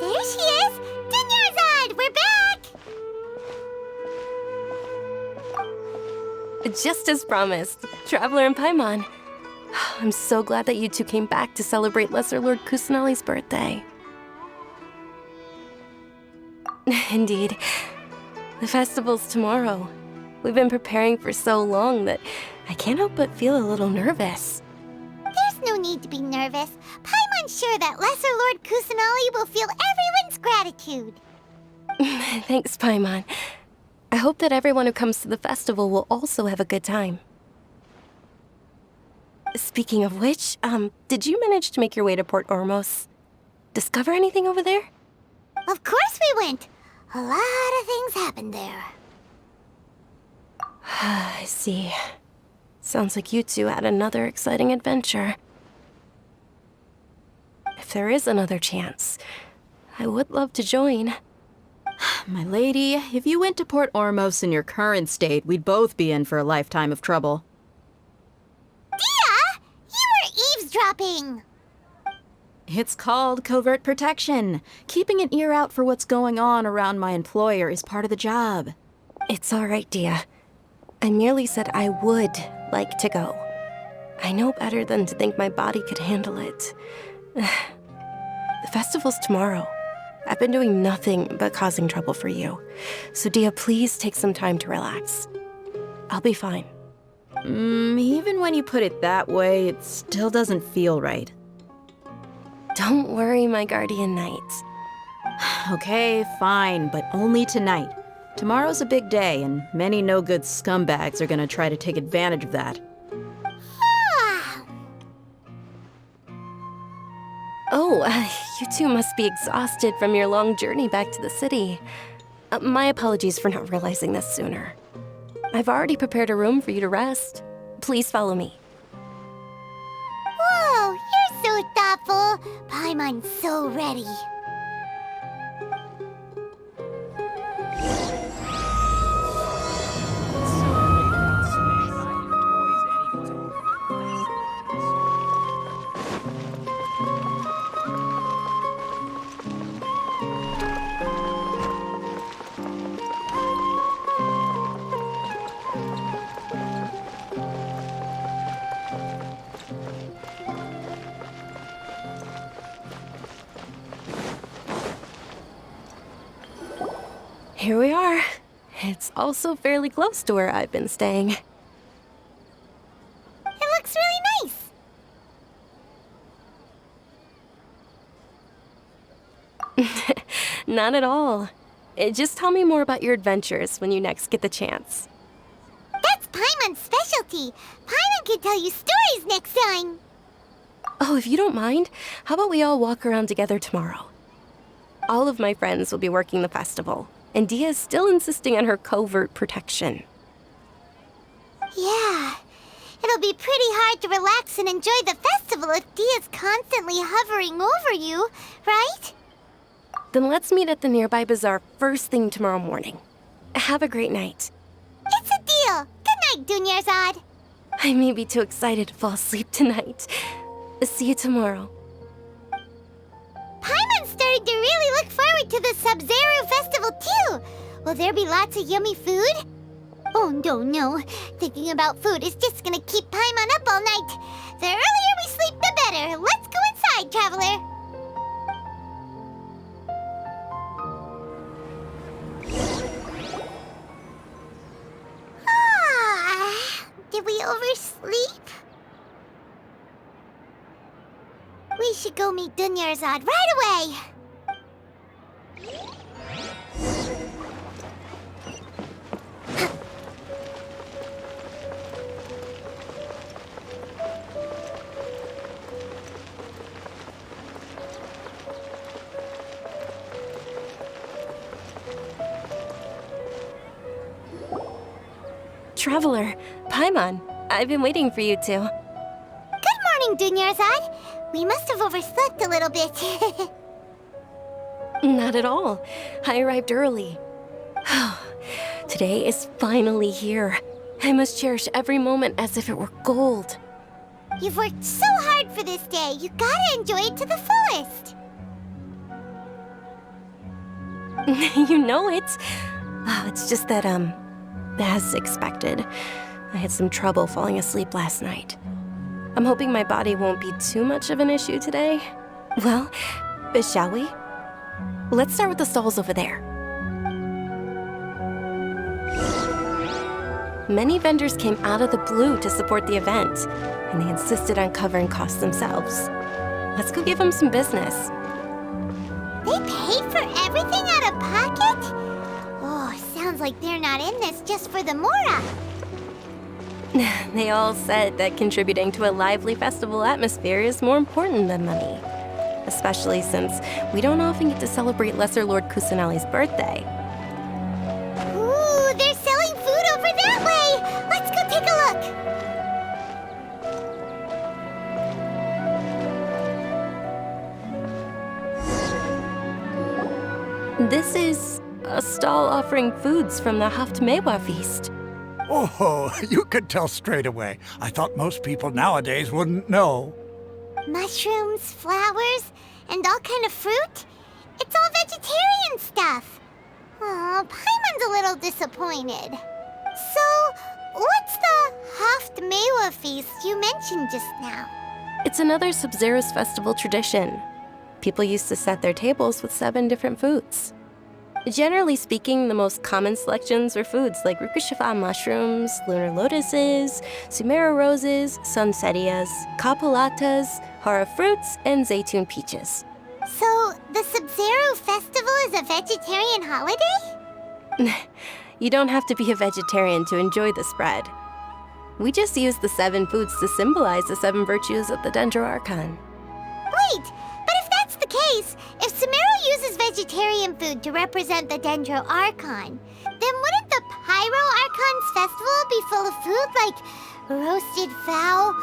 There she is! Dunyarzad, we're back! Just as promised, Traveler and Paimon. I'm so glad that you two came back to celebrate Lesser Lord Kusanali's birthday. Indeed. The festival's tomorrow. We've been preparing for so long that I can't help but feel a little nervous. There's no need to be nervous. Paimon's sure that Lesser Lord Kusanali will feel everyone's gratitude. Thanks, Paimon. I hope that everyone who comes to the festival will also have a good time. Speaking of which, did you manage to make your way to Port Ormos? Discover anything over there? Of course we went. A lot of things happened there. I see. Sounds like you two had another exciting adventure. If there is another chance, I would love to join. My lady, if you went to Port Ormos in your current state, we'd both be in for a lifetime of trouble. Dia! You were eavesdropping! It's called covert protection. Keeping an ear out for what's going on around my employer is part of the job. It's all right, Dia. I merely said I would like to go. I know better than to think my body could handle it. The festival's tomorrow. I've been doing nothing but causing trouble for you. So Dia, please take some time to relax. I'll be fine. Even when you put it that way, it still doesn't feel right. Don't worry, my guardian knight. Okay, fine, but only tonight. Tomorrow's a big day, and many no-good scumbags are gonna try to take advantage of that. Oh, you two must be exhausted from your long journey back to the city. My apologies for not realizing this sooner. I've already prepared a room for you to rest. Please follow me. Whoa, you're so thoughtful. Paimon's so ready. Here we are. It's also fairly close to where I've been staying. It looks really nice. Not at all. Just tell me more about your adventures when you next get the chance. That's Paimon's specialty. Paimon can tell you stories next time. Oh, if you don't mind, how about we all walk around together tomorrow? All of my friends will be working the festival, and Dia is still insisting on her covert protection. Yeah. It'll be pretty hard to relax and enjoy the festival if Dia's constantly hovering over you, right? Then let's meet at the nearby bazaar first thing tomorrow morning. Have a great night. It's a deal. Good night, Dunyarzad. I may be too excited to fall asleep tonight. See you tomorrow. Paimon's starting to really look forward to the Sumeru festival too. Will there be lots of yummy food? Oh no. Thinking about food is just gonna keep Paimon up all night. The earlier we sleep, the better. Let's go inside, traveler. Did we oversleep? We should go meet Dunyarzad right away. Traveler, Paimon, I've been waiting for you two. Good morning, Dunyarzad. We must have overslept a little bit. Not at all. I arrived early. Today is finally here. I must cherish every moment as if it were gold. You've worked so hard for this day. You gotta enjoy it to the fullest. You know it. Oh, it's just that, as expected, I had some trouble falling asleep last night. I'm hoping my body won't be too much of an issue today. Well, shall we? Let's start with the stalls over there. Many vendors came out of the blue to support the event, and they insisted on covering costs themselves. Let's go give them some business. They paid for everything out of pocket? Oh, sounds like they're not in this just for the Mora. They all said that contributing to a lively festival atmosphere is more important than money. Especially since we don't often get to celebrate Lesser Lord Kusanali's birthday. Ooh, they're selling food over that way! Let's go take a look. This is a stall offering foods from the Haft Mewa feast. Oh, you could tell straight away. I thought most people nowadays wouldn't know. Mushrooms, flowers, and all kind of fruit? It's all vegetarian stuff. Oh, Paimon's a little disappointed. So, what's the Haft Mewa feast you mentioned just now? It's another Sub-Zero's festival tradition. People used to set their tables with 7 different foods. Generally speaking, the most common selections were foods like Rukushifa mushrooms, lunar lotuses, Sumeru roses, sunsetias, kapulatas, hara fruits, and zaytun peaches. So, the Sub-Zero festival is a vegetarian holiday? You don't have to be a vegetarian to enjoy the spread. We just use the 7 foods to symbolize the 7 virtues of the Dendro Archon. Wait, but if that's the case, if Sumeru uses vegetarian food to represent the Dendro Archon, then wouldn't the Pyro Archon's festival be full of food like roasted fowl,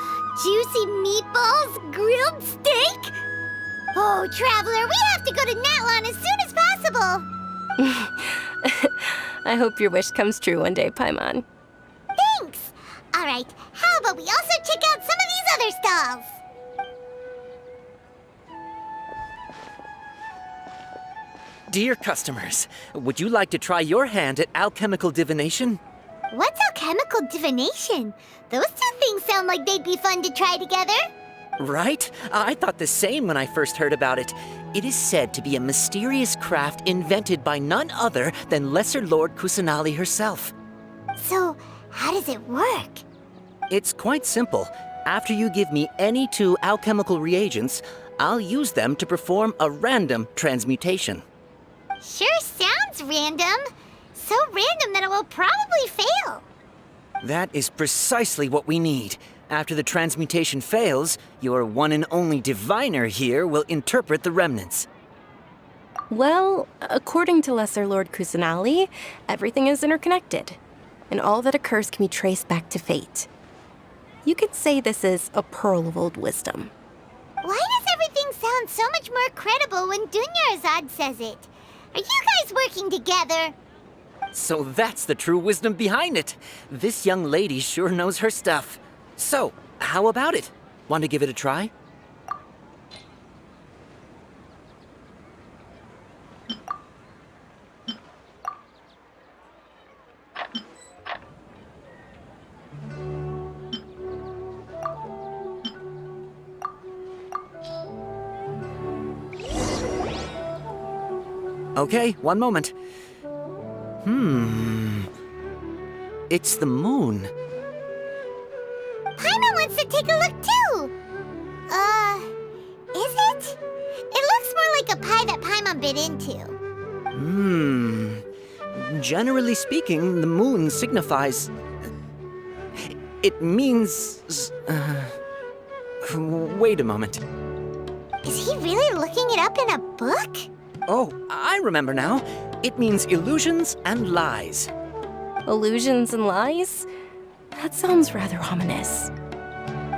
juicy meatballs, grilled steak? Oh, Traveler, we have to go to Natlan as soon as possible! I hope your wish comes true one day, Paimon. Thanks! Alright, how about we also check out some of these other stalls? Dear customers, would you like to try your hand at alchemical divination? What's alchemical divination? Those two things sound like they'd be fun to try together. Right? I thought the same when I first heard about it. It is said to be a mysterious craft invented by none other than Lesser Lord Kusanali herself. So, how does it work? It's quite simple. After you give me any 2 alchemical reagents, I'll use them to perform a random transmutation. Sure sounds random. So random that it will probably fail. That is precisely what we need. After the transmutation fails, your one and only diviner here will interpret the remnants. Well, according to Lesser Lord Kusanali, everything is interconnected, and all that occurs can be traced back to fate. You could say this is a pearl of old wisdom. Why does everything sound so much more credible when Dunyarzad says it? Are you guys working together? So that's the true wisdom behind it. This young lady sure knows her stuff. So, how about it? Want to give it a try? Okay, one moment. It's the moon. Paimon wants to take a look too. Is it? It looks more like a pie that Paimon bit into. Generally speaking, the moon signifies... It means... Wait a moment. Is he really looking it up in a book? Oh, I remember now. It means illusions and lies. Illusions and lies? That sounds rather ominous.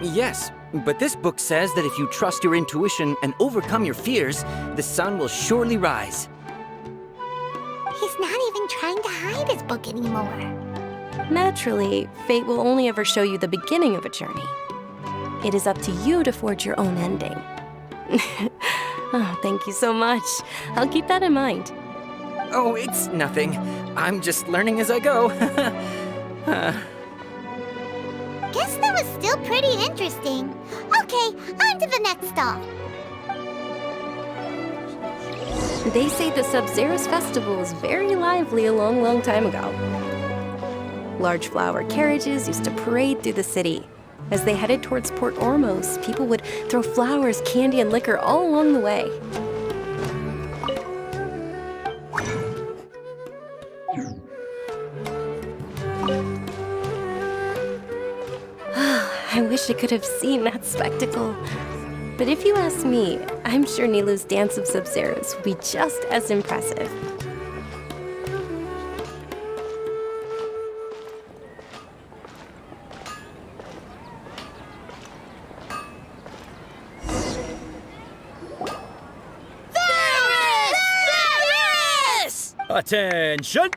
Yes, but this book says that if you trust your intuition and overcome your fears, the sun will surely rise. He's not even trying to hide his book anymore. Naturally, fate will only ever show you the beginning of a journey. It is up to you to forge your own ending. Oh, thank you so much. I'll keep that in mind. Oh, it's nothing. I'm just learning as I go. Guess that was still pretty interesting. Okay, on to the next stop. They say the Sub-Zero's festival was very lively a long, long time ago. Large flower carriages used to parade through the city. As they headed towards Port Ormos, people would throw flowers, candy, and liquor all along the way. I wish I could have seen that spectacle. But if you ask me, I'm sure Nilou's Dance of Sub-Zeros will be just as impressive. Attention!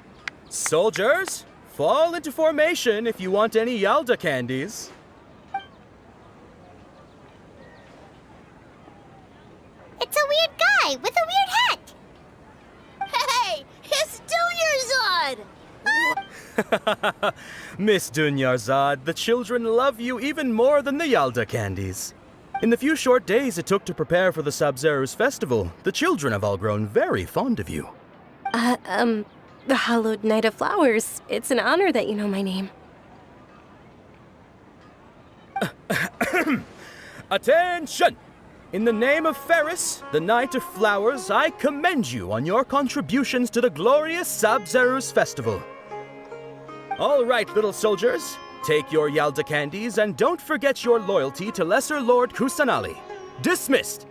Soldiers, fall into formation if you want any Yalda candies. It's a weird guy with a weird hat. Hey, it's Dunyarzad! Miss Dunyarzad, the children love you even more than the Yalda candies. In the few short days it took to prepare for the Sub-Zero's festival, the children have all grown very fond of you. The Hallowed Knight of Flowers. It's an honor that you know my name. Attention! In the name of Ferris, the Knight of Flowers, I commend you on your contributions to the glorious Sub-Zero's festival. All right, little soldiers, take your Yalda candies and don't forget your loyalty to Lesser Lord Kusanali. Dismissed!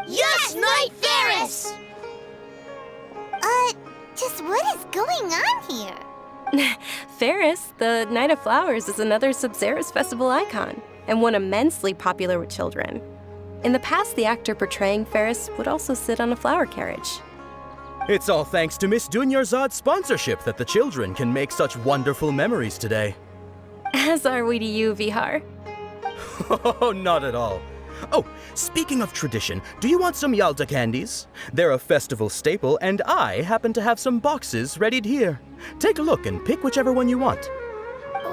Yes, Knight Ferris! Just what is going on here? Ferris, the Knight of Flowers, is another Sub-Zero's festival icon, and one immensely popular with children. In the past, the actor portraying Ferris would also sit on a flower carriage. It's all thanks to Miss Dunyarzad's sponsorship that the children can make such wonderful memories today. As are we to you, Vihar. Oh, not at all. Oh, speaking of tradition, do you want some Yalda candies? They're a festival staple, and I happen to have some boxes readied here. Take a look and pick whichever one you want.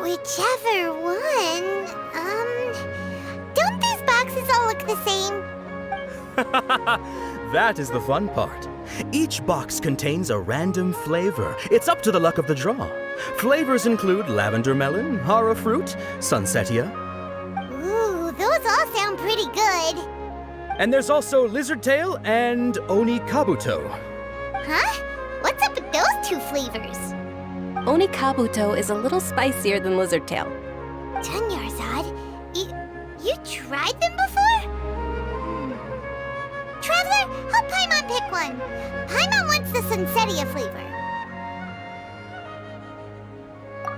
Whichever one. Don't these boxes all look the same? That is the fun part. Each box contains a random flavor. It's up to the luck of the draw. Flavors include lavender melon, hara fruit, sunsetia. Ooh, those all sound pretty good. And there's also lizard tail and oni kabuto. Huh? What's up with those two flavors? Oni Kabuto is a little spicier than Lizard Tail. Dunyarzad, you tried them before? Traveler, help Paimon pick one. Paimon wants the Sunsetia flavor.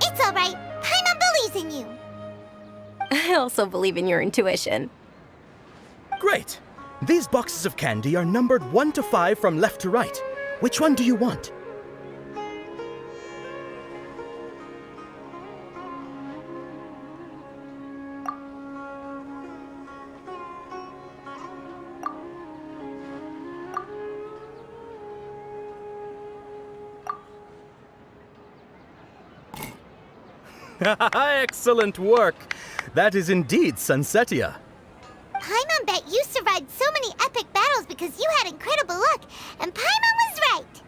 It's all right. Paimon believes in you. I also believe in your intuition. Great! These boxes of candy are numbered 1 to 5 from left to right. Which one do you want? Excellent work! That is indeed Sunsetia. Paimon bet you survived so many epic battles because you had incredible luck, and Paimon was right.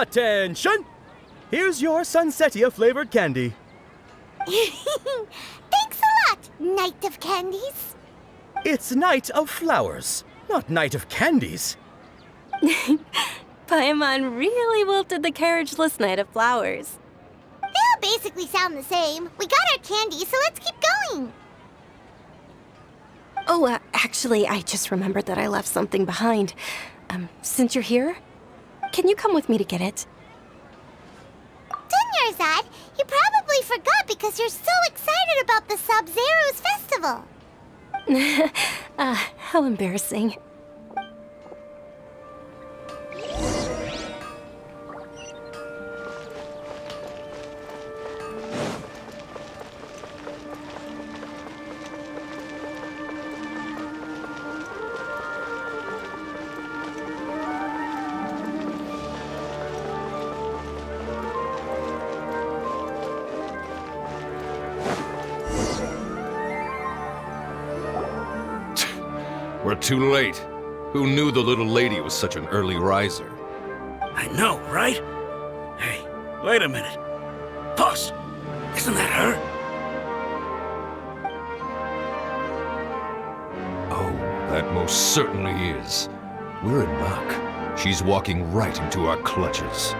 Attention! Here's your Sunsetia flavored candy. Thanks a lot, Knight of Candies. It's Knight of Flowers, not Knight of Candies. Paimon really wilted the carriageless Knight of Flowers. They all basically sound the same. We got our candy, so let's keep going. Oh, actually, I just remembered that I left something behind. Since you're here, can you come with me to get it? Dunyarzad, you probably forgot because you're so excited about the Sub-Zero's festival. How embarrassing. We're too late. Who knew the little lady was such an early riser? I know, right? Hey, wait a minute. Boss, isn't that her? Oh, that most certainly is. We're in luck. She's walking right into our clutches.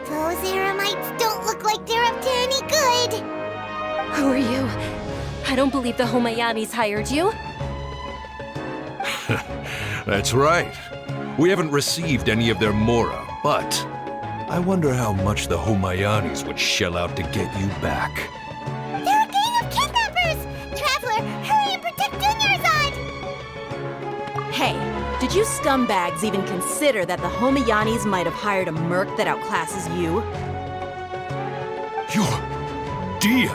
Those Eremites don't look like they're up to any good. Who are you? I don't believe the Homayanis hired you. That's right. We haven't received any of their mora, but I wonder how much the Homayanis would shell out to get you back. They're a gang of kidnappers! Traveler, hurry and protect Dunyarzad! Hey, did you scumbags even consider that the Homayanis might have hired a merc that outclasses you? You're... Dia!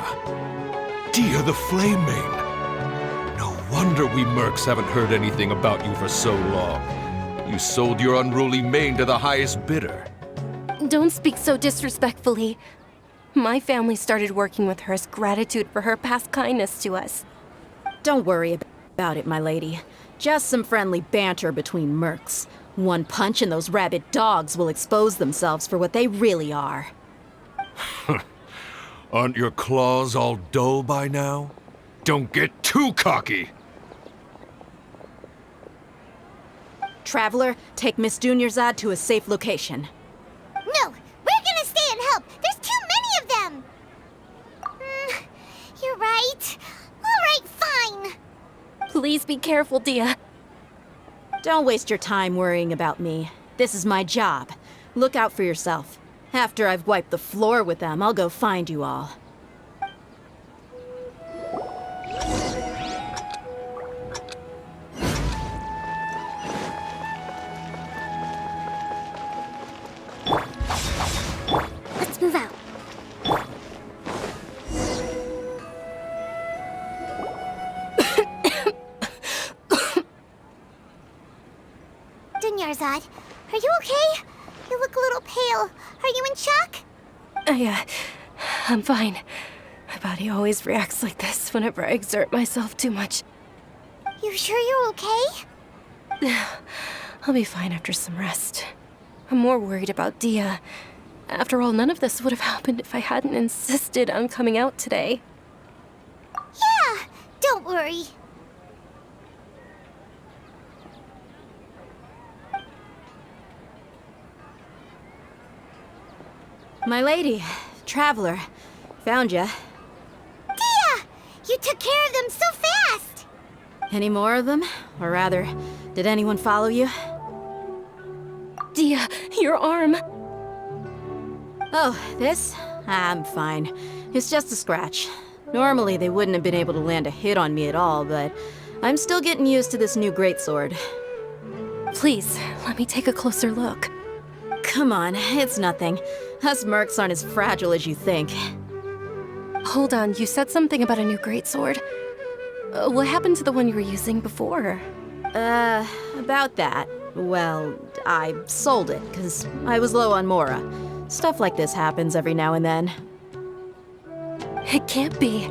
Dia the Flame Main! No wonder we mercs haven't heard anything about you for so long. You sold your unruly mane to the highest bidder. Don't speak so disrespectfully. My family started working with her as gratitude for her past kindness to us. Don't worry about it, my lady. Just some friendly banter between mercs. One punch and those rabid dogs will expose themselves for what they really are. Aren't your claws all dull by now? Don't get too cocky! Traveler, take Miss Dunyarzad to a safe location. No, we're gonna stay and help. There's too many of them. You're right. All right, fine. Please be careful, Dia. Don't waste your time worrying about me. This is my job. Look out for yourself. After I've wiped the floor with them, I'll go find you all. Let's move out. Dunyarzad, are you okay? You look a little pale. Are you in shock? I'm fine. My body always reacts like this whenever I exert myself too much. You sure you're okay? I'll be fine after some rest. I'm more worried about Dia. After all, none of this would have happened if I hadn't insisted on coming out today. Yeah, don't worry. My lady, Traveler, found ya. Dia! You took care of them so fast! Any more of them? Or rather, did anyone follow you? Dia, your arm! Oh, this? I'm fine. It's just a scratch. Normally, they wouldn't have been able to land a hit on me at all, but I'm still getting used to this new greatsword. Please, let me take a closer look. Come on, it's nothing. Us mercs aren't as fragile as you think. Hold on, you said something about a new greatsword. What happened to the one you were using before? About that. Well, I sold it, because I was low on mora. Stuff like this happens every now and then. It can't be.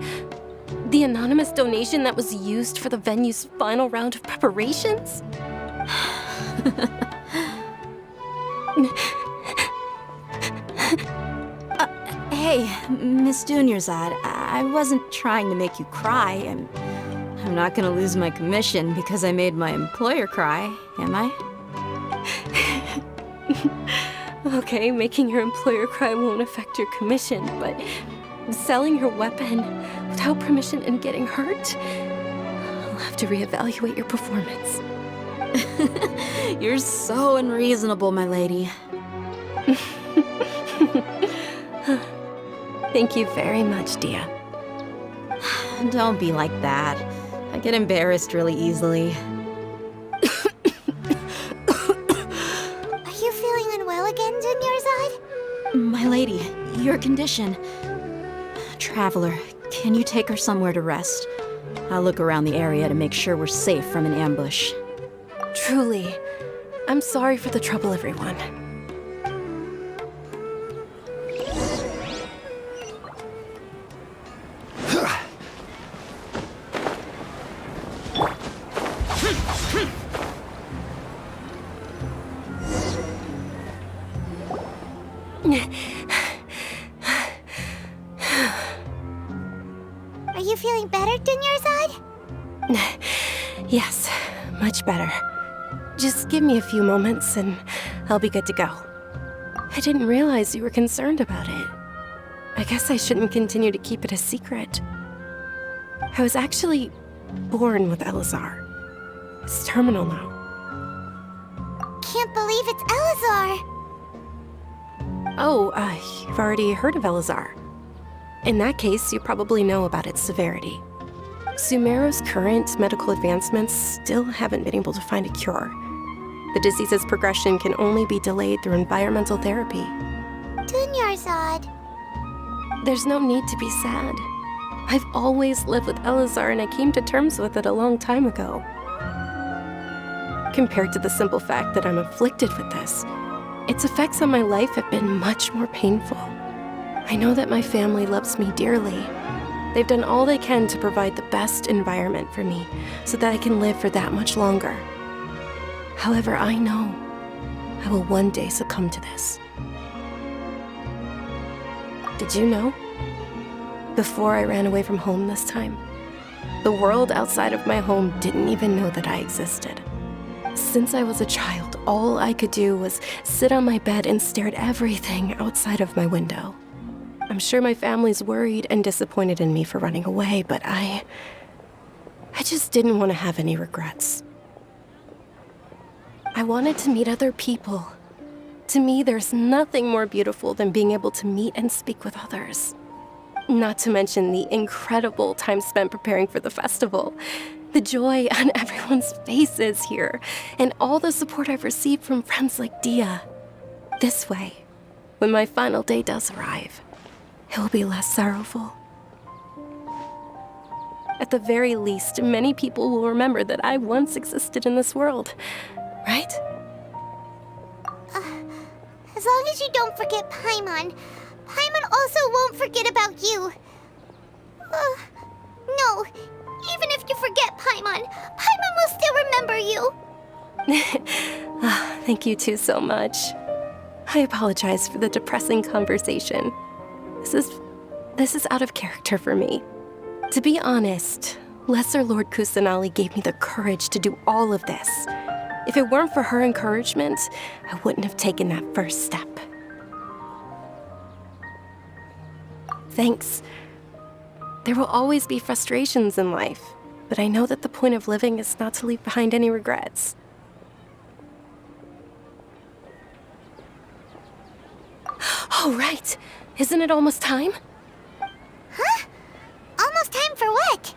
The anonymous donation that was used for the venue's final round of preparations? Hey, Miss Dunyarzad, I wasn't trying to make you cry. I'm not gonna lose my commission because I made my employer cry, am I? Okay, making your employer cry won't affect your commission, but selling your weapon without permission and getting hurt? I'll have to reevaluate your performance. You're so unreasonable, my lady. Thank you very much, Dia. Don't be like that. I get embarrassed really easily. Are you feeling unwell again, Dunyarzad? My lady, your condition. Traveler, can you take her somewhere to rest? I'll look around the area to make sure we're safe from an ambush. Truly, I'm sorry for the trouble, everyone. Are you feeling better, Dunyarzad? Yes, much better. Just give me a few moments and I'll be good to go. I didn't realize you were concerned about it. I guess I shouldn't continue to keep it a secret. I was actually born with Elazar. It's terminal now. Can't believe it's Elazar! Oh, you've already heard of Elazar. In that case, you probably know about its severity. Sumeru's current medical advancements still haven't been able to find a cure. The disease's progression can only be delayed through environmental therapy. Dunyarzad. There's no need to be sad. I've always lived with Elazar and I came to terms with it a long time ago. Compared to the simple fact that I'm afflicted with this, its effects on my life have been much more painful. I know that my family loves me dearly. They've done all they can to provide the best environment for me so that I can live for that much longer. However, I know I will one day succumb to this. Did you know? Before I ran away from home this time, the world outside of my home didn't even know that I existed. Since I was a child, all I could do was sit on my bed and stare at everything outside of my window. I'm sure my family's worried and disappointed in me for running away, but I just didn't want to have any regrets. I wanted to meet other people. To me, there's nothing more beautiful than being able to meet and speak with others. Not to mention the incredible time spent preparing for the festival. The joy on everyone's faces here, and all the support I've received from friends like Dia. This way, when my final day does arrive, it will be less sorrowful. At the very least, many people will remember that I once existed in this world, right? As long as you don't forget Paimon. Paimon also won't forget about you. No, even if you forget Paimon, Paimon will still remember you. Thank you two so much. I apologize for the depressing conversation. This is out of character for me. To be honest, Lesser Lord Kusanali gave me the courage to do all of this. If it weren't for her encouragement, I wouldn't have taken that first step. Thanks. There will always be frustrations in life, but I know that the point of living is not to leave behind any regrets. Oh, right. Isn't it almost time? Huh? Almost time for what?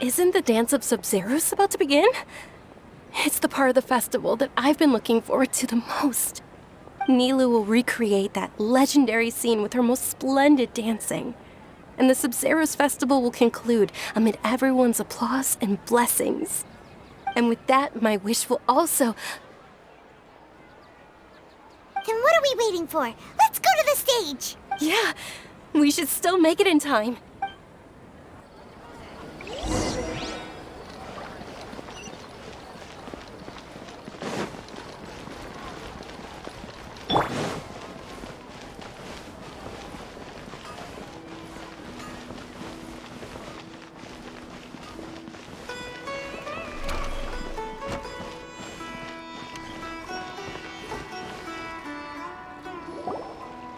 Isn't the Dance of Sub-Zeros about to begin? It's the part of the festival that I've been looking forward to the most. Nilou will recreate that legendary scene with her most splendid dancing. And the Sub-Zeros festival will conclude amid everyone's applause and blessings. And with that, my wish will also... Then what are we waiting for? Let's go to the stage! Yeah, we should still make it in time.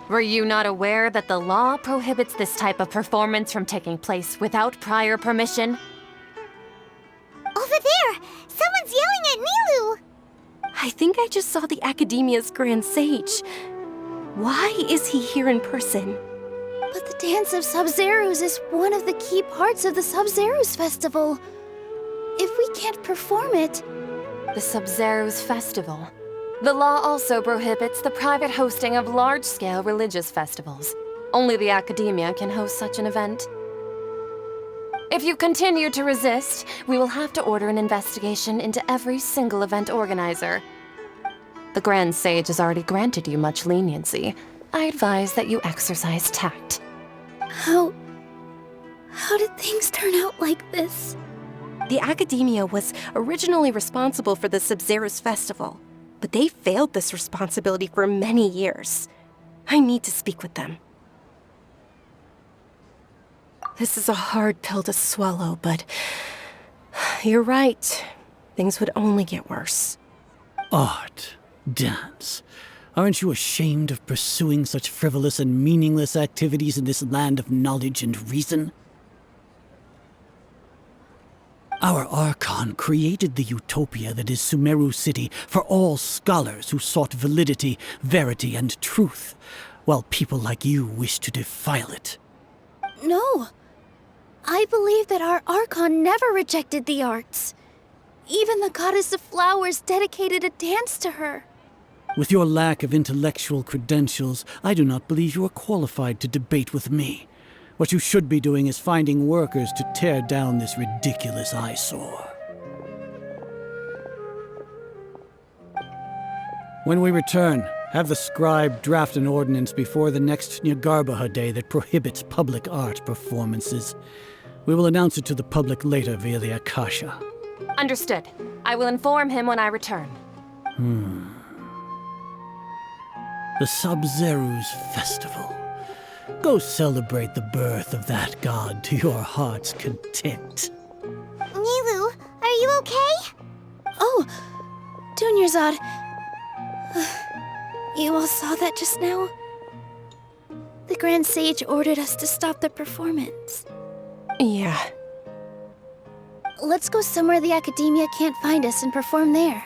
Were you not aware that the law prohibits this type of performance from taking place without prior permission? Over there! Someone's yelling at Nilou! I think I just saw the Academia's Grand Sage. Why is he here in person? But the Dance of Sub-Zeros is one of the key parts of the Sub-Zeros festival. If we can't perform it... The Sub-Zeros festival. The law also prohibits the private hosting of large-scale religious festivals. Only the Academia can host such an event. If you continue to resist, we will have to order an investigation into every single event organizer. The Grand Sage has already granted you much leniency. I advise that you exercise tact. How did things turn out like this? The Academia was originally responsible for the Sub-Zeros festival, but they failed this responsibility for many years. I need to speak with them. This is a hard pill to swallow, but you're right. Things would only get worse. Art, dance. Aren't you ashamed of pursuing such frivolous and meaningless activities in this land of knowledge and reason? Our Archon created the utopia that is Sumeru City for all scholars who sought validity, verity, and truth, while people like you wish to defile it. No. I believe that our Archon never rejected the arts. Even the goddess of flowers dedicated a dance to her. With your lack of intellectual credentials, I do not believe you are qualified to debate with me. What you should be doing is finding workers to tear down this ridiculous eyesore. When we return, have the scribe draft an ordinance before the next Nyargarbaha Day that prohibits public art performances. We will announce it to the public later via the Akasha. Understood. I will inform him when I return. The Sub-Zeru's Festival. Go celebrate the birth of that god to your heart's content. Nilu, are you okay? Oh, Dunyarzad. You all saw that just now? The Grand Sage ordered us to stop the performance. Yeah. Let's go somewhere the Academia can't find us and perform there.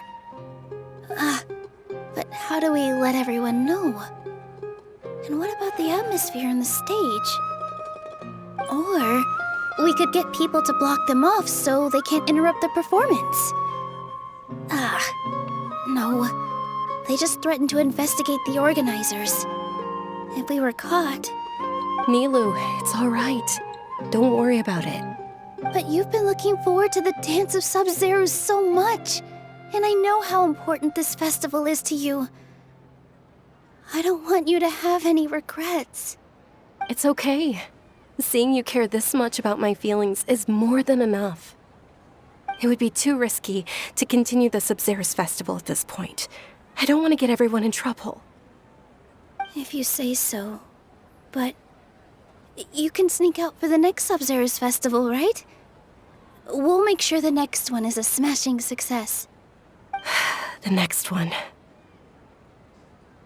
But how do we let everyone know? And what about the atmosphere on the stage? Or we could get people to block them off so they can't interrupt the performance. No. They just threatened to investigate the organizers. If we were caught... Nilu, it's all right. Don't worry about it. But you've been looking forward to the Dance of Sub-Zero so much. And I know how important this festival is to you. I don't want you to have any regrets. It's okay. Seeing you care this much about my feelings is more than enough. It would be too risky to continue the Sub-Zero's festival at this point. I don't want to get everyone in trouble. If you say so. But you can sneak out for the next Sub-Zero's festival, right? We'll make sure the next one is a smashing success. The next one.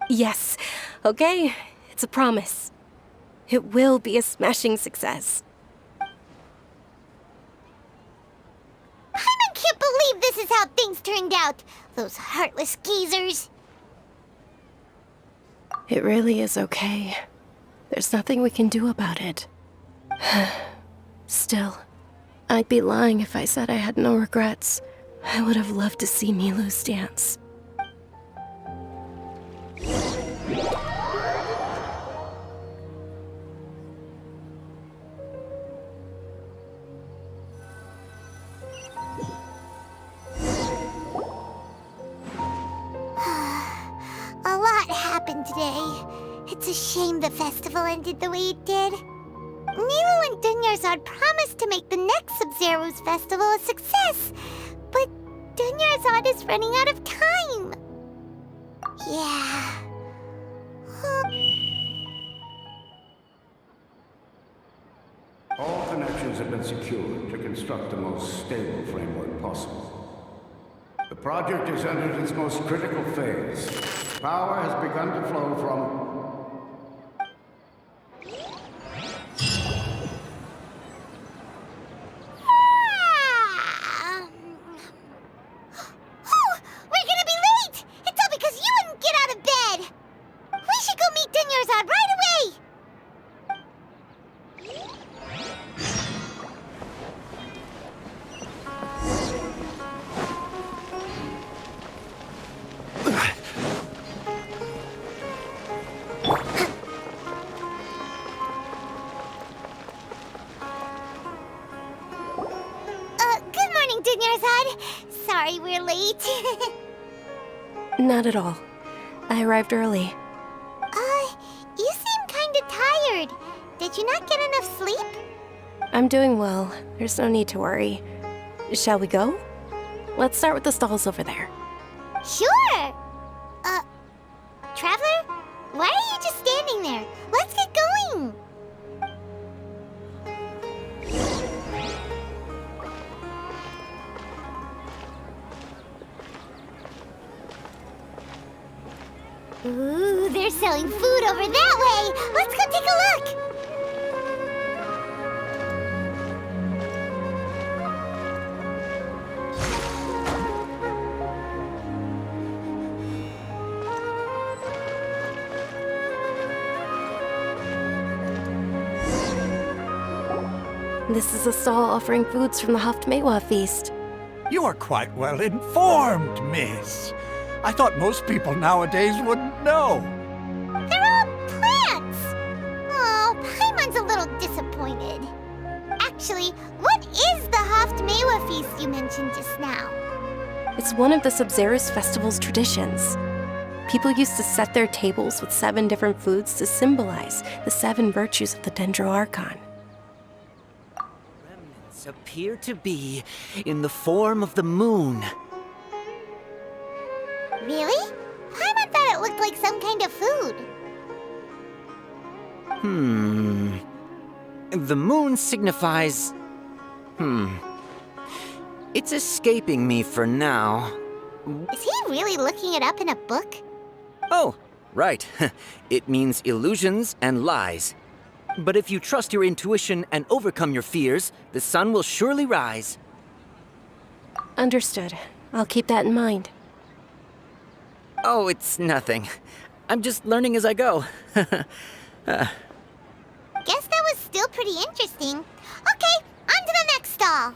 Yes. Okay, it's a promise. It will be a smashing success. I can't believe this is how things turned out. Those heartless geezers. It really is okay. There's nothing we can do about it. Still, I'd be lying if I said I had no regrets. I would have loved to see Nilu's dance. A lot happened today. It's a shame the festival ended the way it did. Nilu and Dunyarzad promised to make the next Sub-Zero's festival a success, but Dunyarzad is running out of time. Yeah. All connections have been secured to construct the most stable framework possible. The project has entered its most critical phase. Power has begun to flow from... We're gonna be late! It's all because you wouldn't get out of bed! We should go meet Dunyarzad right away! Good morning, Dunyarzad. Sorry we're late. Not at all. I arrived early. You seem kinda tired. Did you not get enough sleep? I'm doing well. There's no need to worry. Shall we go? Let's start with the stalls over there. Sure! Traveler? Why are you just standing standing there. Let's get going. Ooh, they're selling food over that way. Let's go take a look. This is a stall offering foods from the Haftmewa feast. You are quite well informed, miss. I thought most people nowadays wouldn't know. They're all plants. Oh, Paimon's a little disappointed. Actually, what is the Haftmewa feast you mentioned just now? It's one of the Sabzerus festival's traditions. People used to set their tables with 7 different foods to symbolize the 7 virtues of the Dendro Archon. Remnants appear to be in the form of the moon. Really? Paimon thought it looked like some kind of food. The moon signifies... It's escaping me for now. Is he really looking it up in a book? Oh, right. It means illusions and lies. But if you trust your intuition and overcome your fears, the sun will surely rise. Understood. I'll keep that in mind. Oh, it's nothing. I'm just learning as I go. Guess that was still pretty interesting. Okay, on to the next stall.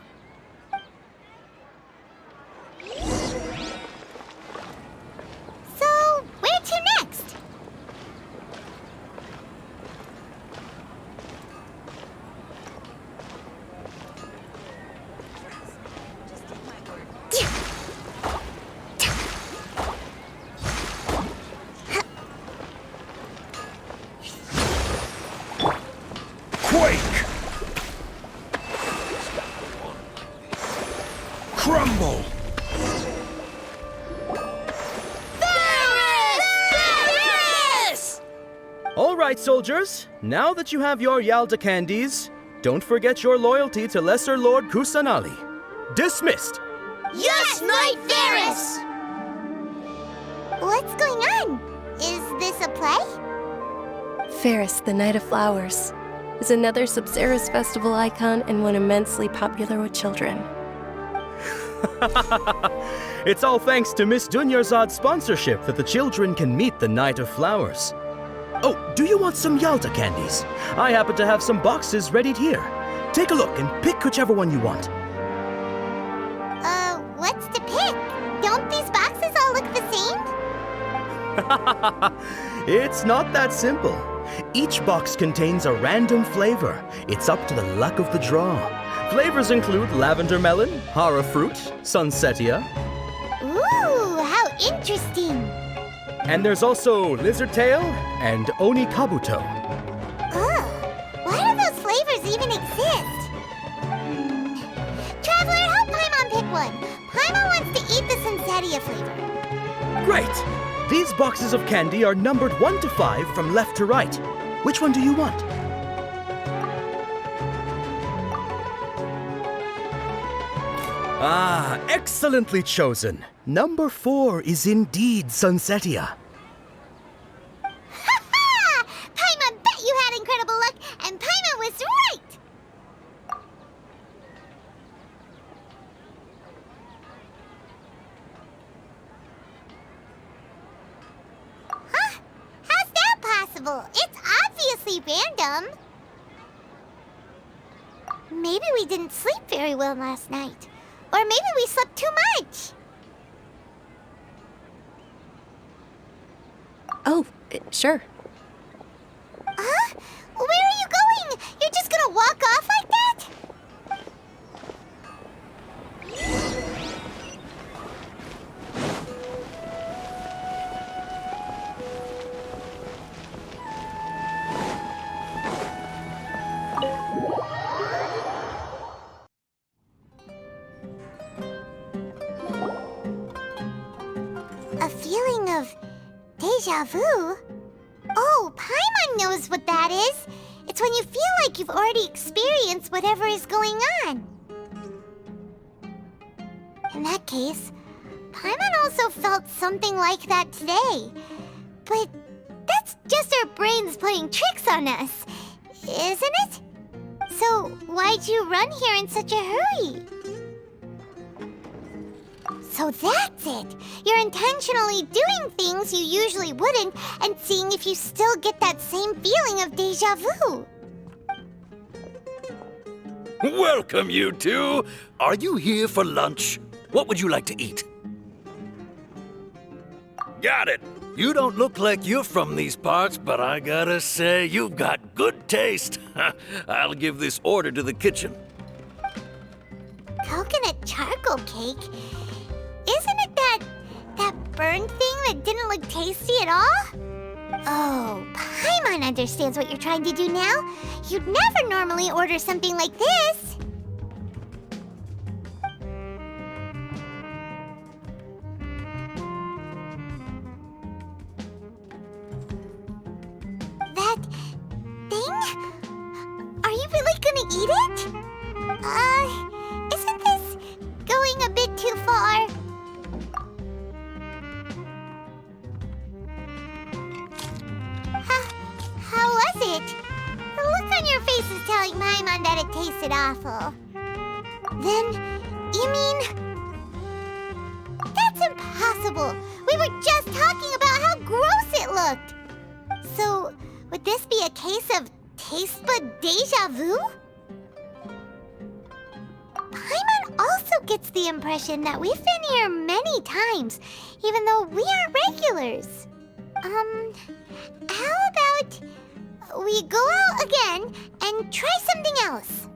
So, where to next? Quake! Crumble! All right, soldiers. Now that you have your Yalda candies, don't forget your loyalty to Lesser Lord Kusanali. Dismissed! Yes, Knight Varys! What's going on? Is this a play? Ferris, the Knight of Flowers, is another Sabzerus festival icon and one immensely popular with children. It's all thanks to Miss Dunyarzad's sponsorship that the children can meet the Knight of Flowers. Oh, do you want some Yalda candies? I happen to have some boxes ready here. Take a look and pick whichever one you want. What's to pick? Don't these boxes all look the same? It's not that simple. Each box contains a random flavor. It's up to the luck of the draw. Flavors include lavender melon, hara fruit, sunsetia. Ooh, how interesting. And there's also lizard tail and oni kabuto. Ugh, why do those flavors even exist? Traveler, help Paimon pick one. Paimon wants to eat the sunsetia flavor. Great! These boxes of candy are numbered 1 to 5 from left to right. Which one do you want? Ah, excellently chosen. Number 4 is indeed sunsetia. Ha-ha! Paimon bet you had incredible luck, and Paimon was right! Huh? How's that possible? It's obviously random. Maybe we didn't sleep very well last night. Or maybe we slept too much. Oh, sure. Huh? Where are you going? You're just gonna walk off like that? A feeling of deja vu? Oh, Paimon knows what that is. It's when you feel like you've already experienced whatever is going on. In that case, Paimon also felt something like that today. But that's just our brains playing tricks on us, isn't it? So why'd you run here in such a hurry? So that's it! You're intentionally doing things you usually wouldn't and seeing if you still get that same feeling of déjà vu. Welcome, you two. Are you here for lunch? What would you like to eat? Got it. You don't look like you're from these parts, but I gotta say, you've got good taste. I'll give this order to the kitchen. Coconut charcoal cake? Isn't it that burned thing that didn't look tasty at all? Oh, Paimon understands what you're trying to do now. You'd never normally order something like this. That thing? Are you really gonna eat it? Isn't this going a bit too far? How was it? The look on your face is telling Paimon that it tasted awful. Then, you mean... That's impossible! We were just talking about how gross it looked! So, would this be a case of taste bud déjà vu? Paimon also gets the impression that we've been here many times, even though we aren't regulars. How about we go out again and try something else?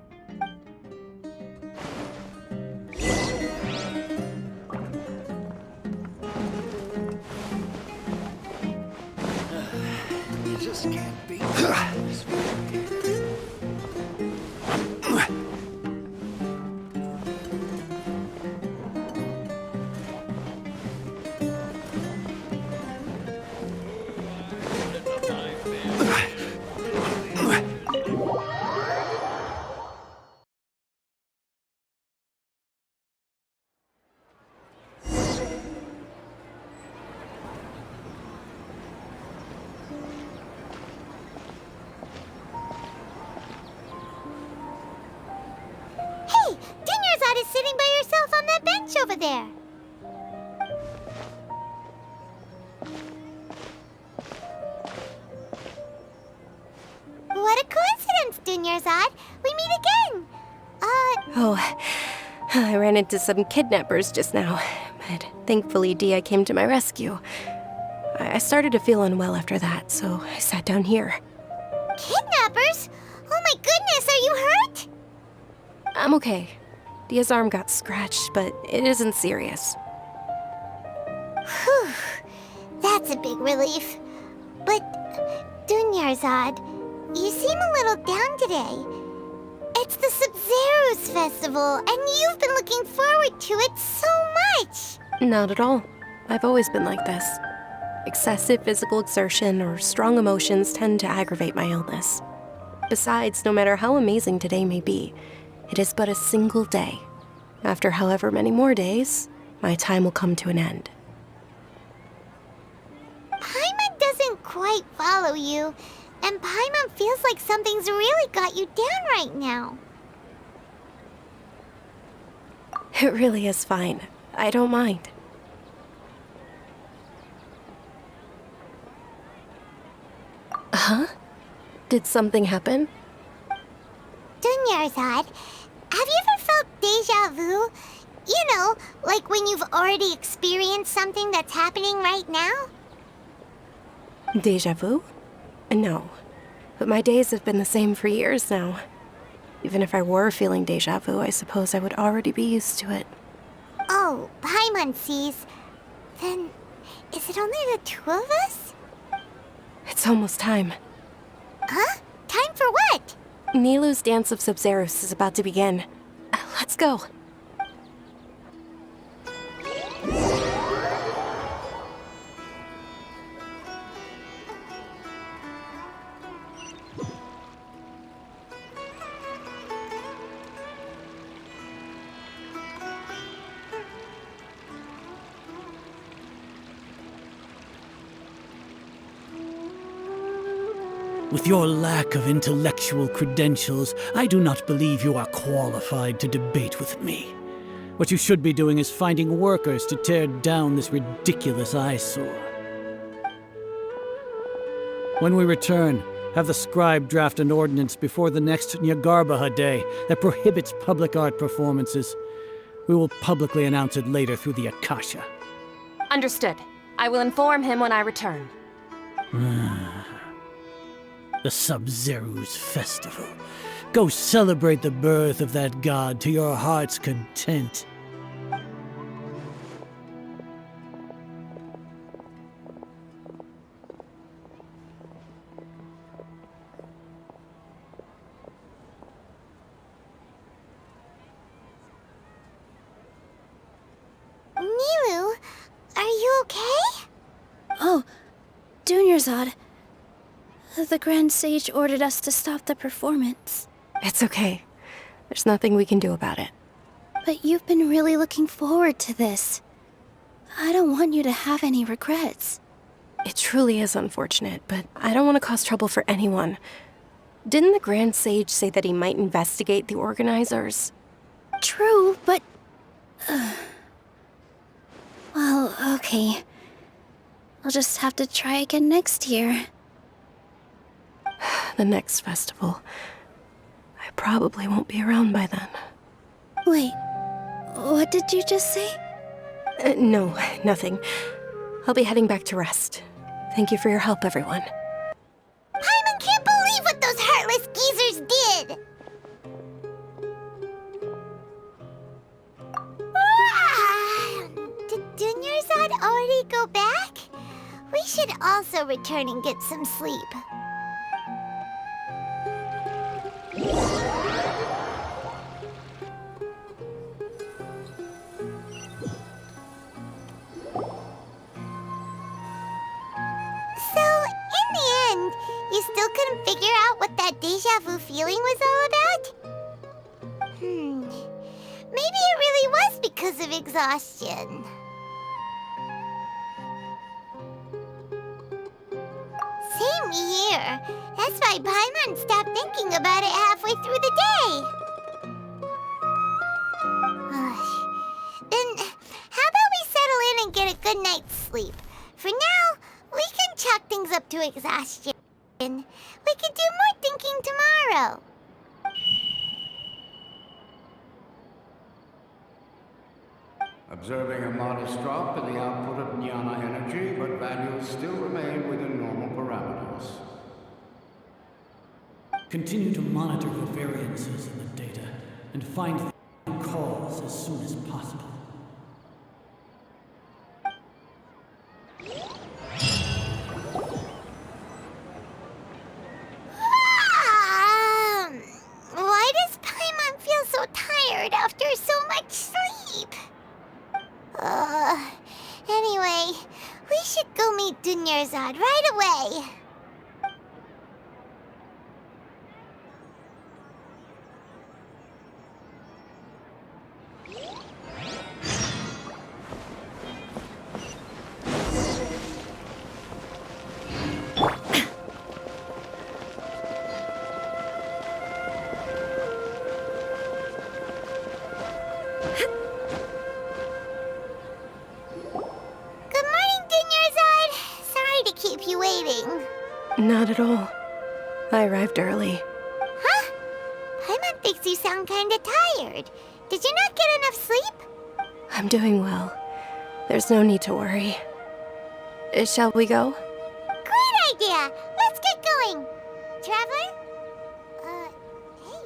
You just can't beat this. Sitting by yourself on that bench over there. What a coincidence, Dunyarzad. We meet again. Oh, I ran into some kidnappers just now, but thankfully Dia came to my rescue. I started to feel unwell after that, so I sat down here. Kidnappers? Oh my goodness, are you hurt? I'm okay. Dia's arm got scratched, but it isn't serious. Whew. That's a big relief. But, Dunyarzad, you seem a little down today. It's the Sub-Zero's festival, and you've been looking forward to it so much! Not at all. I've always been like this. Excessive physical exertion or strong emotions tend to aggravate my illness. Besides, no matter how amazing today may be, it is but a single day. After however many more days, my time will come to an end. Paimon doesn't quite follow you, and Paimon feels like something's really got you down right now. It really is fine. I don't mind. Huh? Did something happen? Dunyarzad, have you ever felt déjà vu? You know, like when you've already experienced something that's happening right now? Déjà vu? No. But my days have been the same for years now. Even if I were feeling déjà vu, I suppose I would already be used to it. Oh, Paimon sees. Then, is it only the two of us? It's almost time. Huh? Time for what? Nilou's Dance of Sub-Zeros is about to begin. Let's go. With your lack of intellectual credentials, I do not believe you are qualified to debate with me. What you should be doing is finding workers to tear down this ridiculous eyesore. When we return, have the scribe draft an ordinance before the next Nyagarbaha Day that prohibits public art performances. We will publicly announce it later through the Akasha. Understood. I will inform him when I return. The Sub-Zeru's festival. Go celebrate the birth of that god to your heart's content. Nilu, are you okay? Oh, Dunyarzad. The Grand Sage ordered us to stop the performance. It's okay. There's nothing we can do about it. But you've been really looking forward to this. I don't want you to have any regrets. It truly is unfortunate, but I don't want to cause trouble for anyone. Didn't the Grand Sage say that he might investigate the organizers? True, but... Well, okay. I'll just have to try again next year. The next festival. I probably won't be around by then. Wait, what did you just say? No, nothing. I'll be heading back to rest. Thank you for your help, everyone. Paimon can't believe what those heartless geezers did! Did Dunyarzad already go back? We should also return and get some sleep. So, in the end, you still couldn't figure out what that deja vu feeling was all about? Maybe it really was because of exhaustion. Same here. That's why Paimon stopped thinking about it halfway through the day. Then, how about we settle in and get a good night's sleep? For now, we can chalk things up to exhaustion. We can do more thinking tomorrow. Observing a modest drop in the output of jnana energy, but values still remain within normal parameters. Continue to monitor the variances in the data and find the cause as soon as possible. Why does Paimon feel so tired after so much sleep? Anyway, we should go meet Dunyarzad right away. Not at all. I arrived early. Huh? Paimon thinks you sound kinda tired. Did you not get enough sleep? I'm doing well. There's no need to worry. Shall we go? Great idea! Let's get going! Traveler? Hey.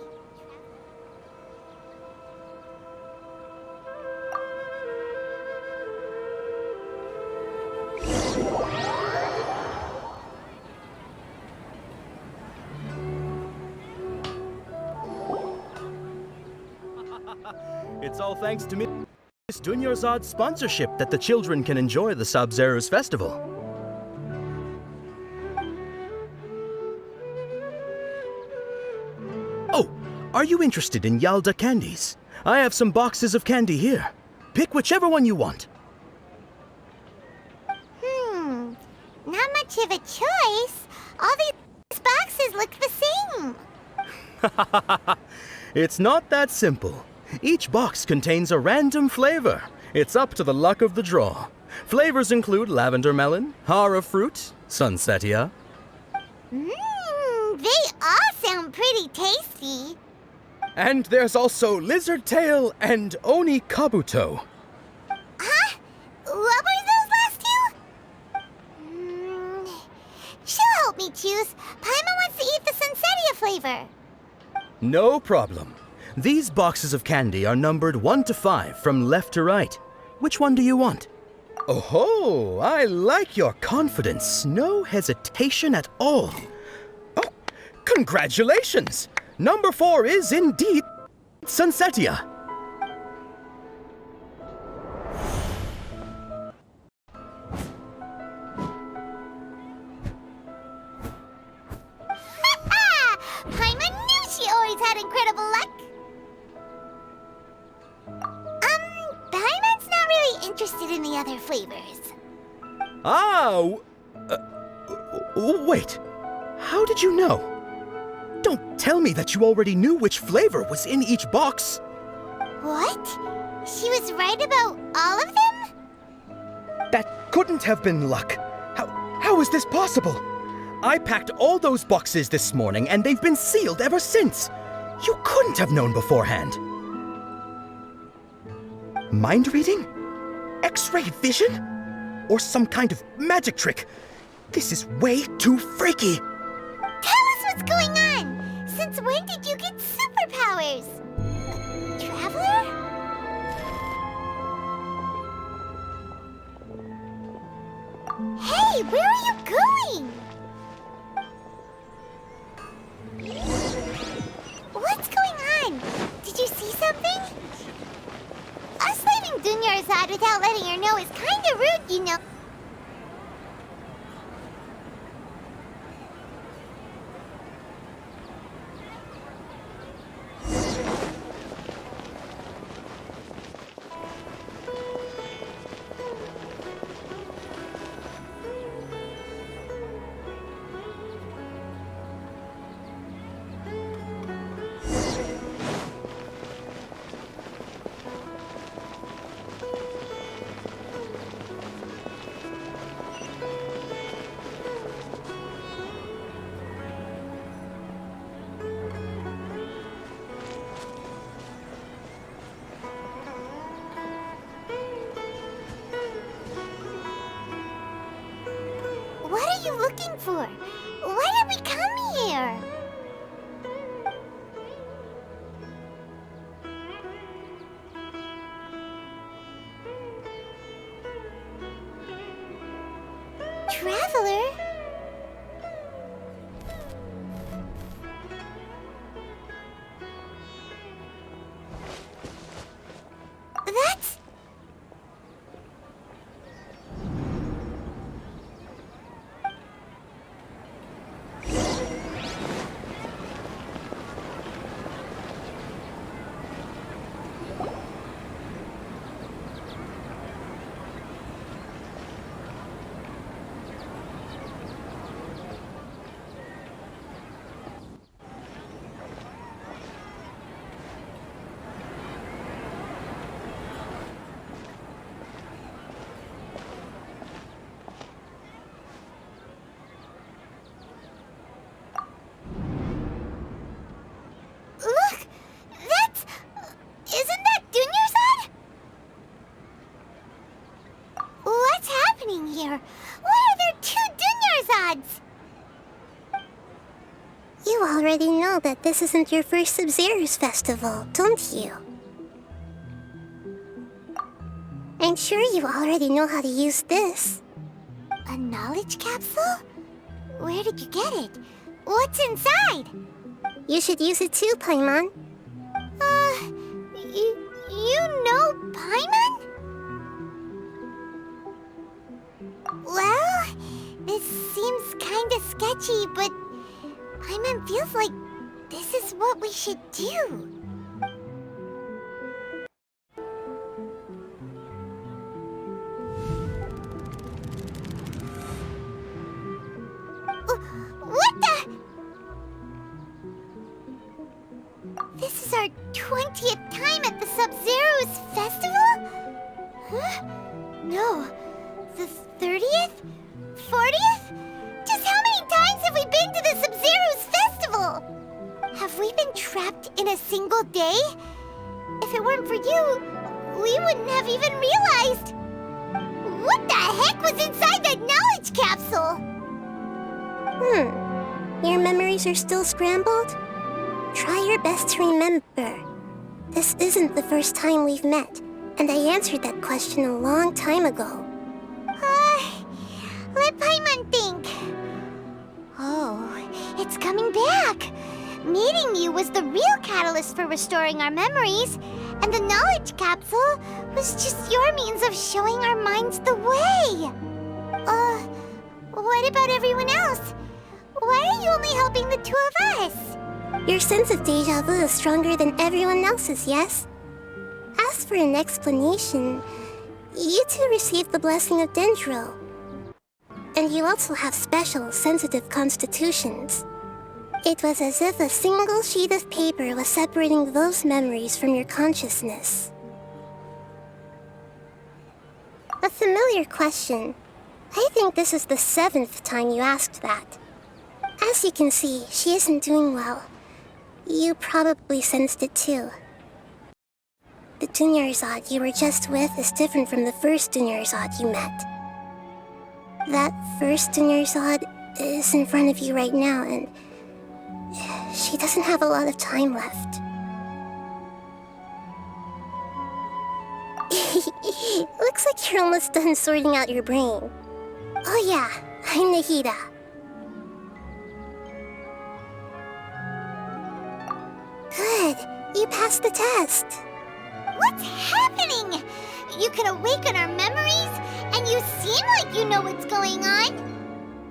It's all thanks to Miss Dunyarzad's sponsorship that the children can enjoy the Sub-Zeru's festival. Oh, are you interested in Yalda candies? I have some boxes of candy here. Pick whichever one you want. Not much of a choice. All these boxes It's not that simple. Each box contains a random flavor. It's up to the luck of the draw. Flavors include lavender melon, hara fruit, sunsetia. They all sound pretty tasty. And there's also lizard tail and oni kabuto. Huh? What were those last two? She'll help me choose. Paimon wants to eat the sunsetia flavor. No problem. These boxes of candy are numbered 1 to 5 from left to right. Which one do you want? Oh, I like your confidence. No hesitation at all. Oh, congratulations! Number 4 is indeed sunsetia. Paimon knew she always had incredible luck. Paimon's not really interested in the other flavors. Wait. How did you know? Don't tell me that you already knew which flavor was in each box. What? She was right about all of them? That couldn't have been luck. How is this possible? I packed all those boxes this morning and they've been sealed ever since. You couldn't have known beforehand. Mind reading? X-ray vision? Or some kind of magic trick? This is way too freaky. Tell us what's going on. Since when did you get superpowers? Traveler? Hey, where are you going? What's going on? Did you see something? Us leaving Dunyarzad without letting her know is kinda rude, you know. What are you looking for? Why did we come here? Traveler? That's... Look! That's... Isn't that Dunyarzad? What's happening here? Why are there 2 Dunyarzads? You already know that this isn't your first Sub-Zero's festival, don't you? I'm sure you already know how to use this. A knowledge capsule? Where did you get it? What's inside? You should use it too, Paimon. You know Paimon? Well, this seems kinda sketchy, but Paimon feels like this is what we should do. What the? is our 20th time at the Sub-Zero's festival? Huh? No. The 30th? 40th? Just how many times have we been to the Sub-Zero's festival? Have we been trapped in a single day? If it weren't for you, we wouldn't have even realized. What the heck was inside that knowledge capsule? Your memories are still scrambled? Try your best to remember. This isn't the first time we've met, and I answered that question a long time ago. Let Paimon think. Oh, it's coming back. Meeting you was the real catalyst for restoring our memories, and the knowledge capsule was just your means of showing our minds the way. What about everyone else? Why are you only helping the two of us? Your sense of deja vu is stronger than everyone else's, yes? As for an explanation, you two received the blessing of Dendro. And you also have special, sensitive constitutions. It was as if a single sheet of paper was separating those memories from your consciousness. A familiar question. I think this is the 7th time you asked that. As you can see, she isn't doing well. You probably sensed it too. The Dunyarzad you were just with is different from the first Dunyarzad you met. That first Dunyarzad is in front of you right now, and she doesn't have a lot of time left. Looks like you're almost done sorting out your brain. Oh yeah, I'm Nahida. Good, you passed the test. What's happening? You can awaken our memories, and you seem like you know what's going on.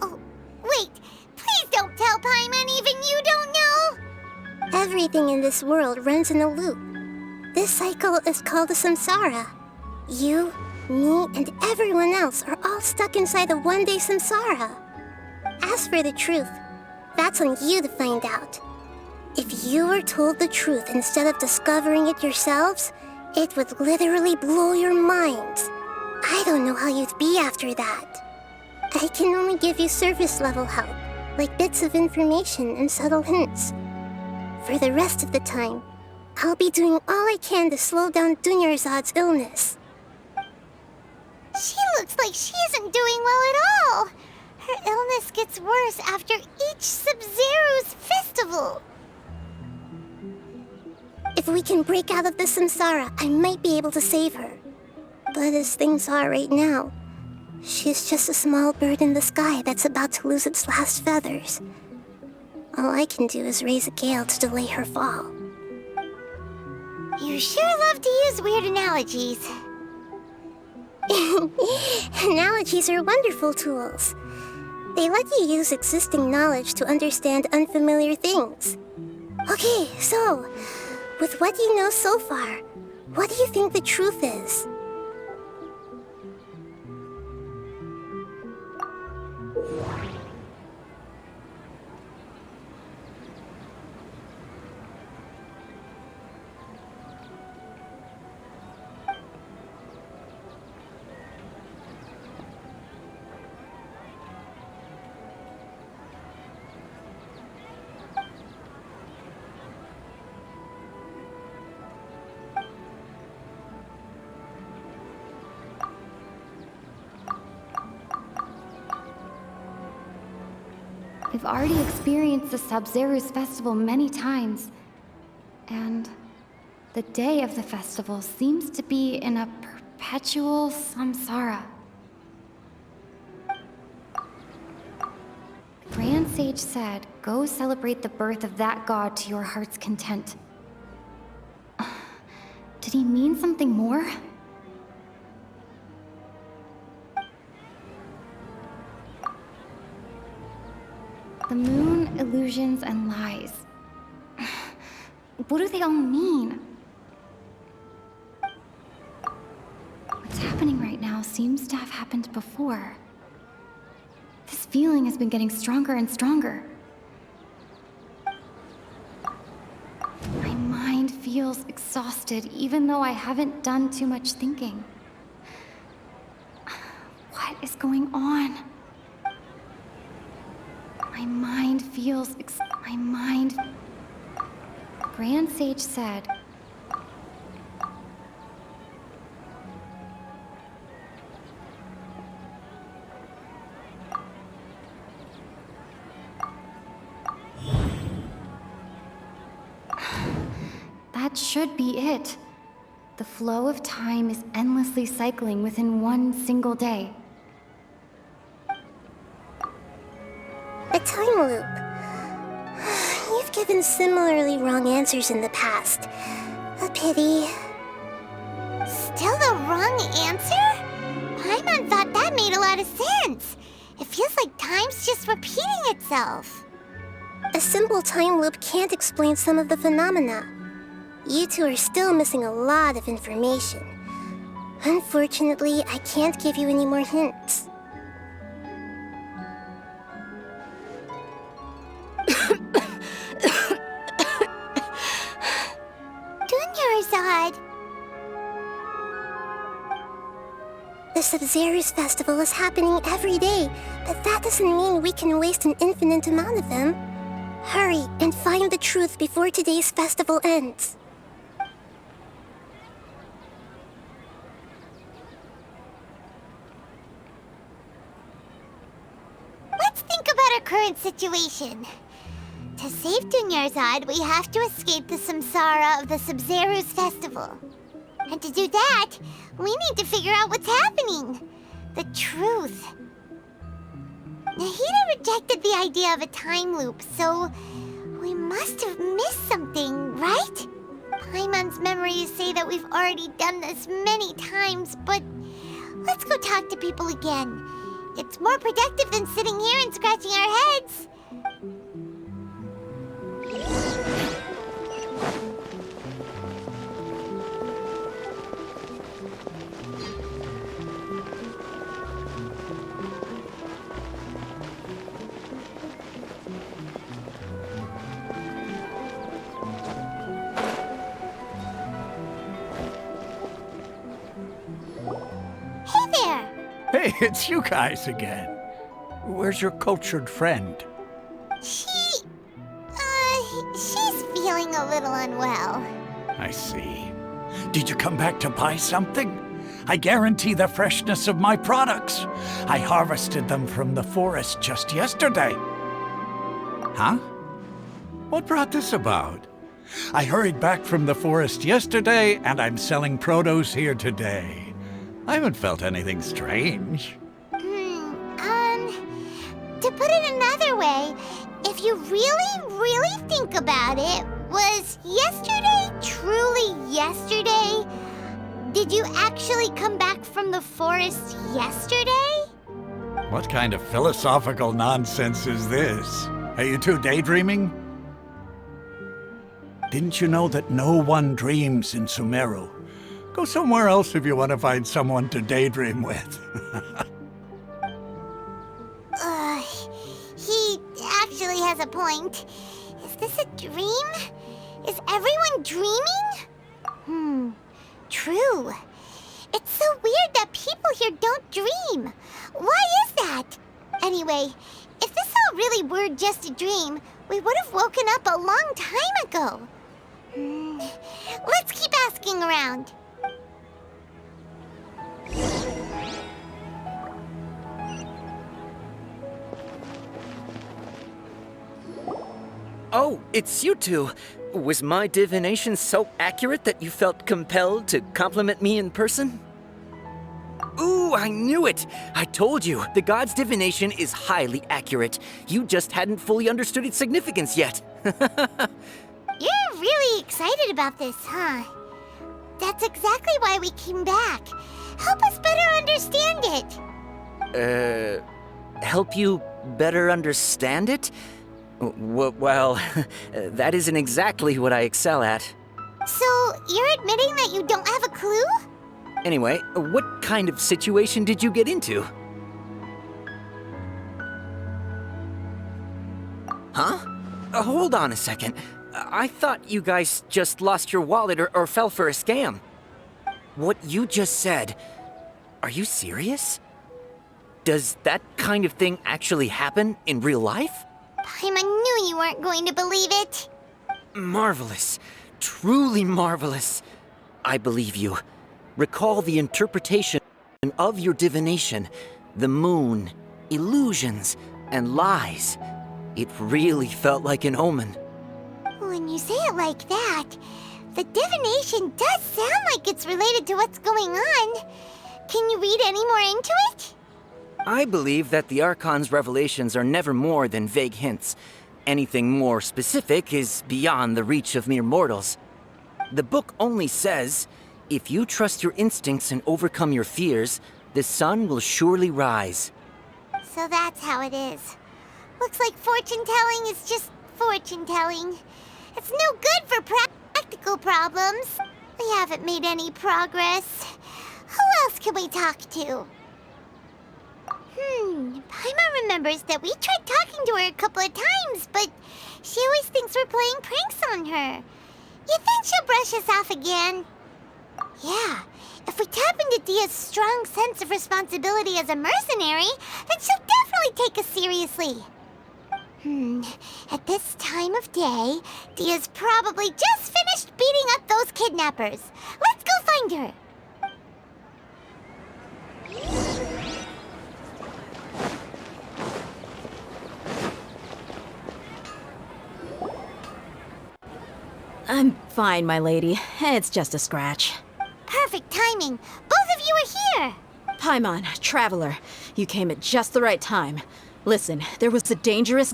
Oh, wait, please don't tell Paimon even you don't know. Everything in this world runs in a loop. This cycle is called a samsara. You, me, and everyone else are all stuck inside a one-day samsara. As for the truth, that's on you to find out. If you were told the truth instead of discovering it yourselves, it would literally blow your minds. I don't know how you'd be after that. I can only give you surface-level help, like bits of information and subtle hints. For the rest of the time, I'll be doing all I can to slow down Dunyarzad's illness. She looks like she isn't doing well at all. Her illness gets worse after each Sub-Zero's festival. If we can break out of the samsara, I might be able to save her. But as things are right now, she's just a small bird in the sky that's about to lose its last feathers. All I can do is raise a gale to delay her fall. You sure love to use weird analogies. Analogies are wonderful tools. They let you use existing knowledge to understand unfamiliar things. Okay, so, with what you know so far, what do you think the truth is? We've already experienced the Sub-Zero's festival many times. And the day of the festival seems to be in a perpetual samsara. The Grand Sage said, go celebrate the birth of that god to your heart's content. Did he mean something more? The moon, illusions, and lies. What do they all mean? What's happening right now seems to have happened before. This feeling has been getting stronger and stronger. My mind feels exhausted even though I haven't done too much thinking. What is going on? My mind feels my mind... Grand Sage said... That should be it. The flow of time is endlessly cycling within one single day. A time loop. You've given similarly wrong answers in the past. A pity. Still the wrong answer? Paimon thought that made a lot of sense. It feels like time's just repeating itself. A simple time loop can't explain some of the phenomena. You two are still missing a lot of information. Unfortunately, I can't give you any more hints. Dunyarzad! The Sub-Zero's festival is happening every day, but that doesn't mean we can waste an infinite amount of them. Hurry and find the truth before today's festival ends. Let's think about our current situation. To save Dunyarzad, we have to escape the samsara of the Sub-Zero's festival. And to do that, we need to figure out what's happening. The truth. Nahida rejected the idea of a time loop, so we must have missed something, right? Paimon's memories say that we've already done this many times, but let's go talk to people again. It's more productive than sitting here and scratching our heads. Hey, it's you guys again. Where's your cultured friend? She's feeling a little unwell. I see. Did you come back to buy something? I guarantee the freshness of my products. I harvested them from the forest just yesterday. Huh? What brought this about? I hurried back from the forest yesterday, and I'm selling produce here today. I haven't felt anything strange. To put it another way, if you really think about it, was yesterday truly yesterday? Did you actually come back from the forest yesterday? What kind of philosophical nonsense is this? Are you two daydreaming? Didn't you know that no one dreams in Sumeru? Go somewhere else if you want to find someone to daydream with. He actually has a point. Is this a dream? Is everyone dreaming? True. It's so weird that people here don't dream. Why is that? Anyway, if this all really were just a dream, we would have woken up a long time ago. Let's keep asking around. Oh, it's you two. Was my divination so accurate that you felt compelled to compliment me in person? Ooh, I knew it! I told you, the god's divination is highly accurate. You just hadn't fully understood its significance yet. You're really excited about this, huh? That's exactly why we came back. Help us better understand it. Help you better understand it? Well, that isn't exactly what I excel at. So, you're admitting that you don't have a clue? Anyway, what kind of situation did you get into? Huh? Hold on a second. I thought you guys just lost your wallet or fell for a scam. What you just said, are you serious? Does that kind of thing actually happen in real life? Paimon knew you weren't going to believe it. Marvelous. Truly marvelous. I believe you. Recall the interpretation of your divination, the moon, illusions, and lies. It really felt like an omen. When you say it like that, the divination does sound like it's related to what's going on. Can you read any more into it? I believe that the Archon's revelations are never more than vague hints. Anything more specific is beyond the reach of mere mortals. The book only says, if you trust your instincts and overcome your fears, the sun will surely rise. So that's how it is. Looks like fortune-telling is just fortune-telling. It's no good for practical problems. We haven't made any progress. Who else can we talk to? Paimon remembers that we tried talking to her a couple of times, but she always thinks we're playing pranks on her. You think she'll brush us off again? Yeah, if we tap into Dia's strong sense of responsibility as a mercenary, then she'll definitely take us seriously. At this time of day, Dia's probably just finished beating up those kidnappers. Let's go find her. I'm fine, my lady. It's just a scratch. Perfect timing. Both of you are here. Paimon, Traveler, you came at just the right time. Listen, there was a dangerous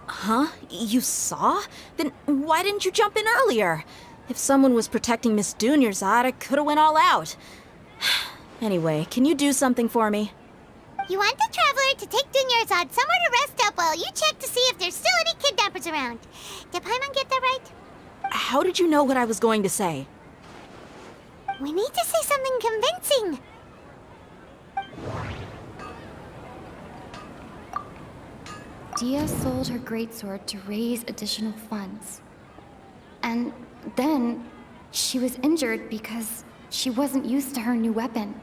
Huh? You saw? Then why didn't you jump in earlier? If someone was protecting Miss Dunyarzad, I could have went all out. Anyway, can you do something for me? You want the Traveler to take Dunyarzad somewhere to rest up while you check to see if there's still any kidnappers around. Did Paimon get that right? How did you know what I was going to say? We need to say something convincing. Dia sold her greatsword to raise additional funds. And then she was injured because she wasn't used to her new weapon.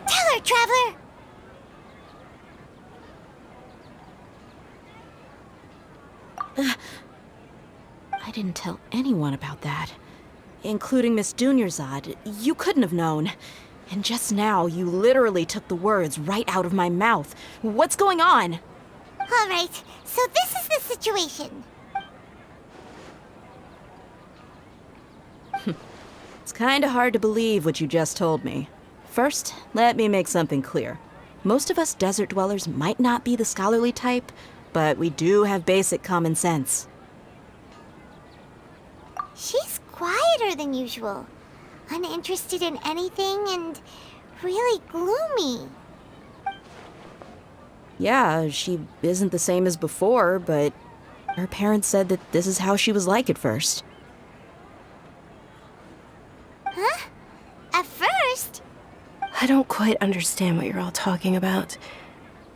Tell her, Traveler! I didn't tell anyone about that. Including Miss Dunyarzad. You couldn't have known. And just now, you literally took the words right out of my mouth. What's going on? All right, so this is the situation. It's kinda hard to believe what you just told me. First, let me make something clear. Most of us desert dwellers might not be the scholarly type, but we do have basic common sense. She's quieter than usual. Uninterested in anything and really gloomy. Yeah, she isn't the same as before, but her parents said that this is how she was like at first. Huh? At first? I don't quite understand what you're all talking about.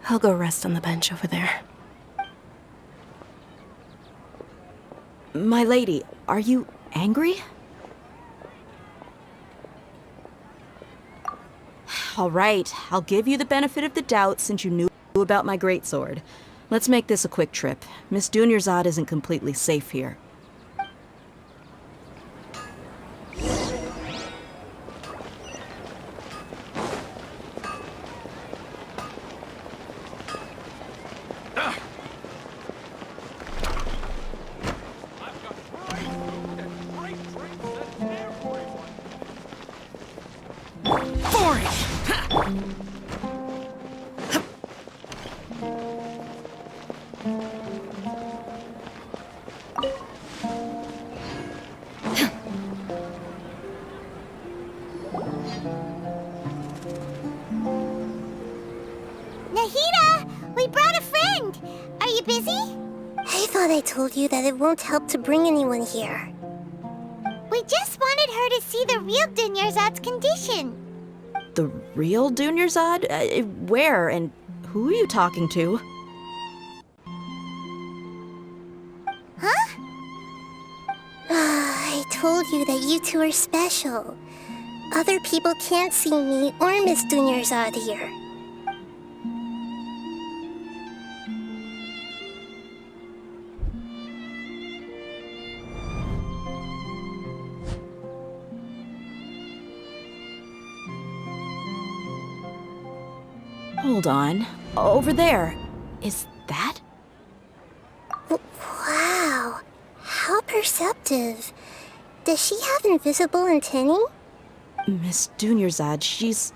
I'll go rest on the bench over there. My lady, are you angry? All right, I'll give you the benefit of the doubt since you knew about my greatsword. Let's make this a quick trip. Miss Dunyarzad isn't completely safe here. Nahida! We brought a friend! Are you busy? I thought I told you that it won't help to bring anyone here. We just wanted her to see the real Dunyarzad's condition. The real Dunyarzad? Where and Who are you talking to? Huh? I told you that you two are special. Other people can't see me or Miss Dunyarzad here. Hold on. Over there. Is that? Wow. How perceptive. Does she have invisible antennae? Miss Dunyarzad, she's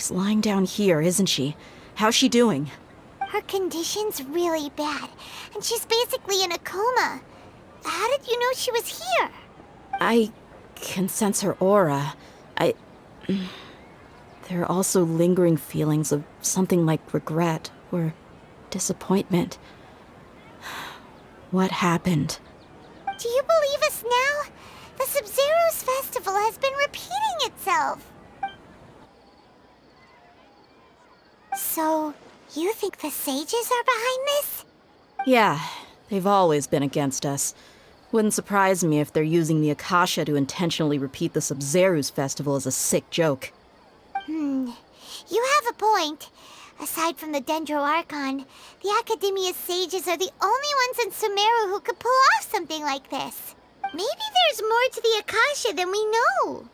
lying down here, isn't she? How's she doing? Her condition's really bad, and she's basically in a coma. How did you know she was here? I can sense her aura. There are also lingering feelings of something like regret or disappointment. What happened? Do you believe us now? The Sumeru's festival has been repeating itself. So, you think the sages are behind this? Yeah, they've always been against us. Wouldn't surprise me if they're using the Akasha to intentionally repeat the Sumeru's festival as a sick joke. You have a point. Aside from the Dendro Archon, the Academia's sages are the only ones in Sumeru who could pull off something like this. Maybe there's more to the Akasha than we know.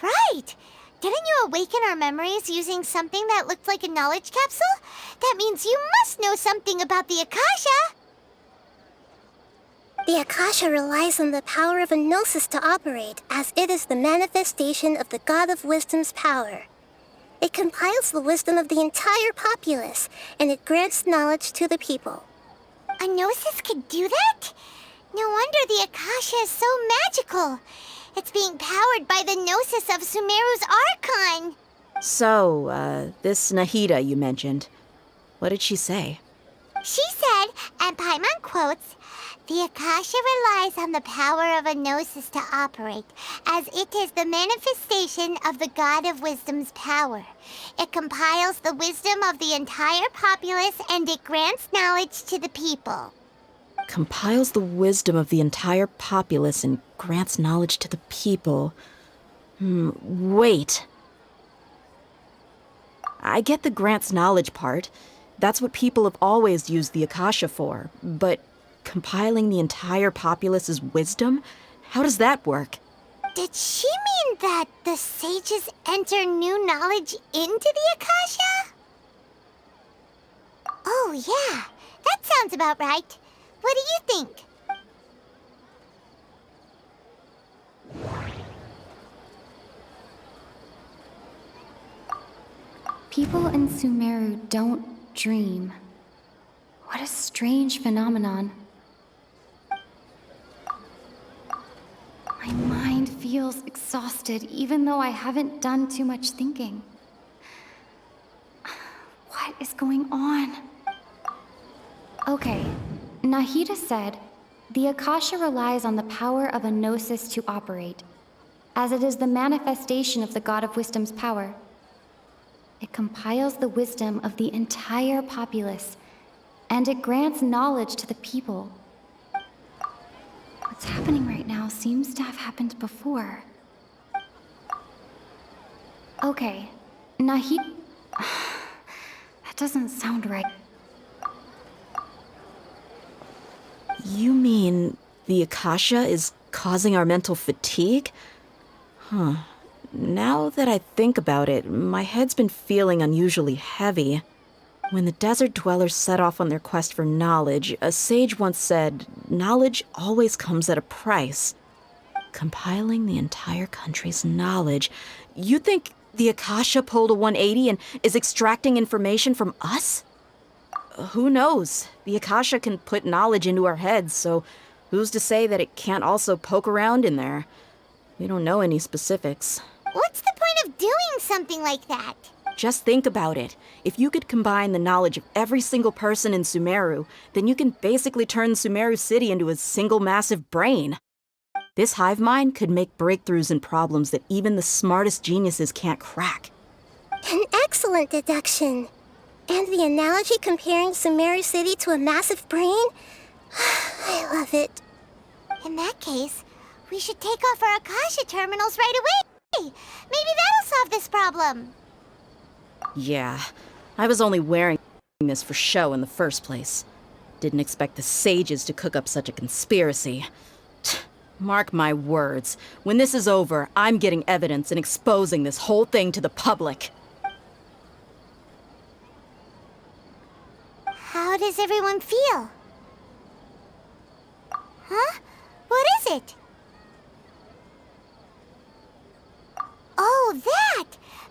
Right! Didn't you awaken our memories using something that looked like a knowledge capsule? That means you must know something about the Akasha! The Akasha relies on the power of a gnosis to operate, as it is the manifestation of the God of Wisdom's power. It compiles the wisdom of the entire populace, and it grants knowledge to the people. A gnosis could do that? No wonder the Akasha is so magical. It's being powered by the gnosis of Sumeru's Archon. So, this Nahida you mentioned, what did she say? She said, and Paimon quotes, "The Akasha relies on the power of a gnosis to operate, as it is the manifestation of the God of Wisdom's power. It compiles the wisdom of the entire populace, and it grants knowledge to the people." Compiles the wisdom of the entire populace and grants knowledge to the people. Wait. I get the grants knowledge part. That's what people have always used the Akasha for. But compiling the entire populace's wisdom? How does that work? Did she mean that the sages enter new knowledge into the Akasha? Oh, yeah. That sounds about right. What do you think? People in Sumeru don't dream. What a strange phenomenon. My mind feels exhausted, even though I haven't done too much thinking. What is going on? Okay, Nahida said, the Akasha relies on the power of a gnosis to operate, as it is the manifestation of the God of Wisdom's power. It compiles the wisdom of the entire populace, and it grants knowledge to the people. What's happening right now seems to have happened before. Okay, Nahida... That doesn't sound right. You mean the Akasha is causing our mental fatigue? Huh. Now that I think about it, my head's been feeling unusually heavy. When the desert dwellers set off on their quest for knowledge, a sage once said, knowledge always comes at a price. Compiling the entire country's knowledge. You think the Akasha pulled a 180 and is extracting information from us? Who knows? The Akasha can put knowledge into our heads, so who's to say that it can't also poke around in there? We don't know any specifics. What's the point of doing something like that? Just think about it. If you could combine the knowledge of every single person in Sumeru, then you can basically turn Sumeru City into a single massive brain. This hive mind could make breakthroughs in problems that even the smartest geniuses can't crack. An excellent deduction. And the analogy comparing Sumeru City to a massive brain? I love it. In that case, we should take off our Akasha terminals right away. Maybe that'll solve this problem. Yeah, I was only wearing this for show in the first place. Didn't expect the sages to cook up such a conspiracy. Mark my words, when this is over, I'm getting evidence and exposing this whole thing to the public. How does everyone feel? Huh? What is it? Oh, that!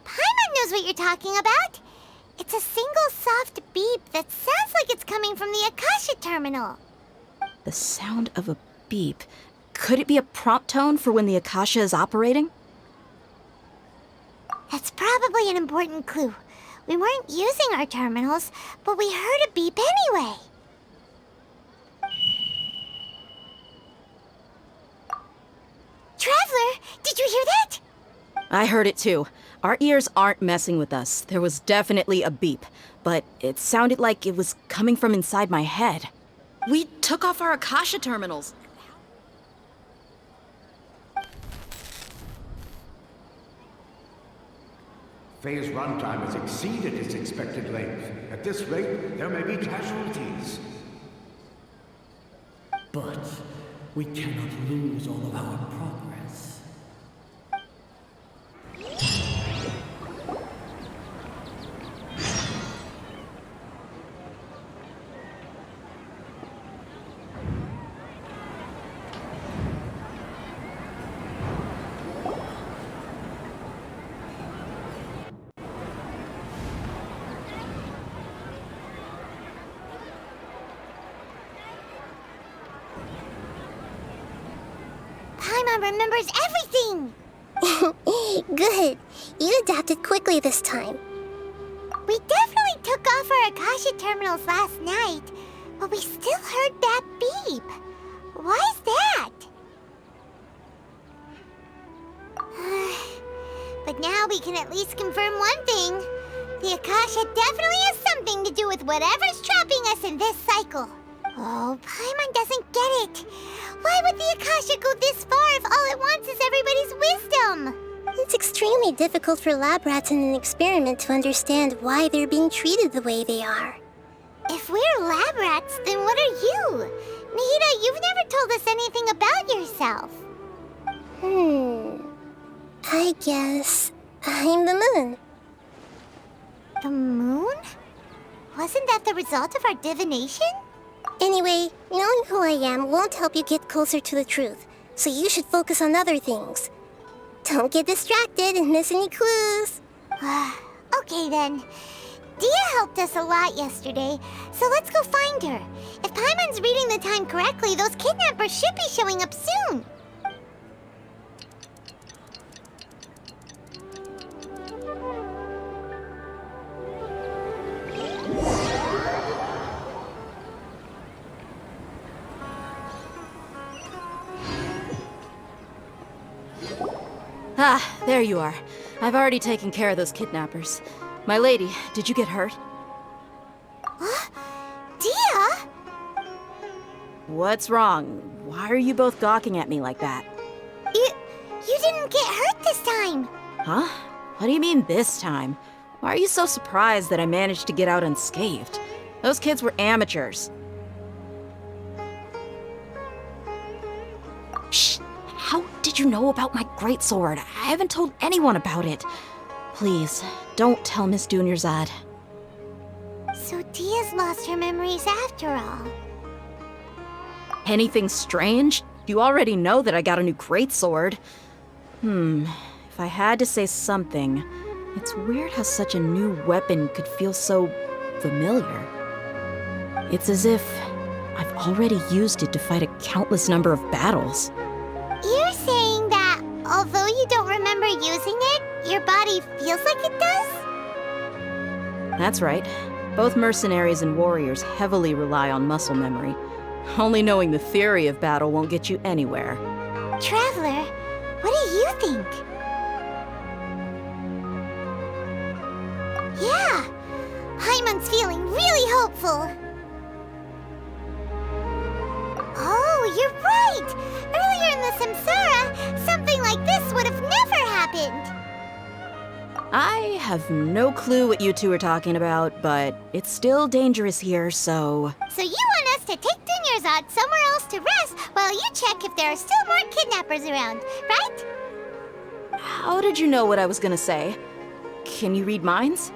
Paimon knows what you're talking about. It's a single soft beep that sounds like it's coming from the Akasha terminal. The sound of a beep. Could it be a prompt tone for when the Akasha is operating? That's probably an important clue. We weren't using our terminals, but we heard a beep anyway. Traveler, did you hear that? I heard it too. Our ears aren't messing with us. There was definitely a beep, but it sounded like it was coming from inside my head. We took off our Akasha terminals. Phase runtime has exceeded its expected length. At this rate, there may be casualties. But we cannot lose all of our progress. Paimon remembers everything! Good. You adapted quickly this time. We definitely took off our Akasha terminals last night, but we still heard that beep. Why is that? But now we can at least confirm one thing. The Akasha definitely has something to do with whatever's trapping us in this cycle. Oh, Paimon doesn't get it. Why would the Akasha go this far if all it wants is everybody's wisdom? It's extremely difficult for lab rats in an experiment to understand why they're being treated the way they are. If we're lab rats, then what are you? Nahida, you've never told us anything about yourself. I guess I'm the moon. The moon? Wasn't that the result of our divination? Anyway, knowing who I am won't help you get closer to the truth, so you should focus on other things. Don't get distracted and miss any clues. Okay then. Dia helped us a lot yesterday, so let's go find her. If Paimon's reading the time correctly, those kidnappers should be showing up soon. Ah, there you are. I've already taken care of those kidnappers. My lady, did you get hurt? Huh? Dia? What's wrong? Why are you both gawking at me like that? You didn't get hurt this time. Huh? What do you mean this time? Why are you so surprised that I managed to get out unscathed? Those kids were amateurs. Shh! How did you know about my greatsword? I haven't told anyone about it. Please, don't tell Miss Dunyarzad. So Dia's lost her memories after all. Anything strange? You already know that I got a new greatsword. If I had to say something, it's weird how such a new weapon could feel so familiar. It's as if I've already used it to fight a countless number of battles. You're saying that although you don't remember using it, your body feels like it does? That's right. Both mercenaries and warriors heavily rely on muscle memory. Only knowing the theory of battle won't get you anywhere. Traveler, what do you think? Yeah, Paimon's feeling really hopeful. Oh, you're right! Earlier in the Samsara, something like this would have never happened! I have no clue what you two are talking about, but it's still dangerous here, so... So you want us to take Dunyarzad somewhere else to rest while you check if there are still more kidnappers around, right? How did you know what I was gonna say? Can you read minds?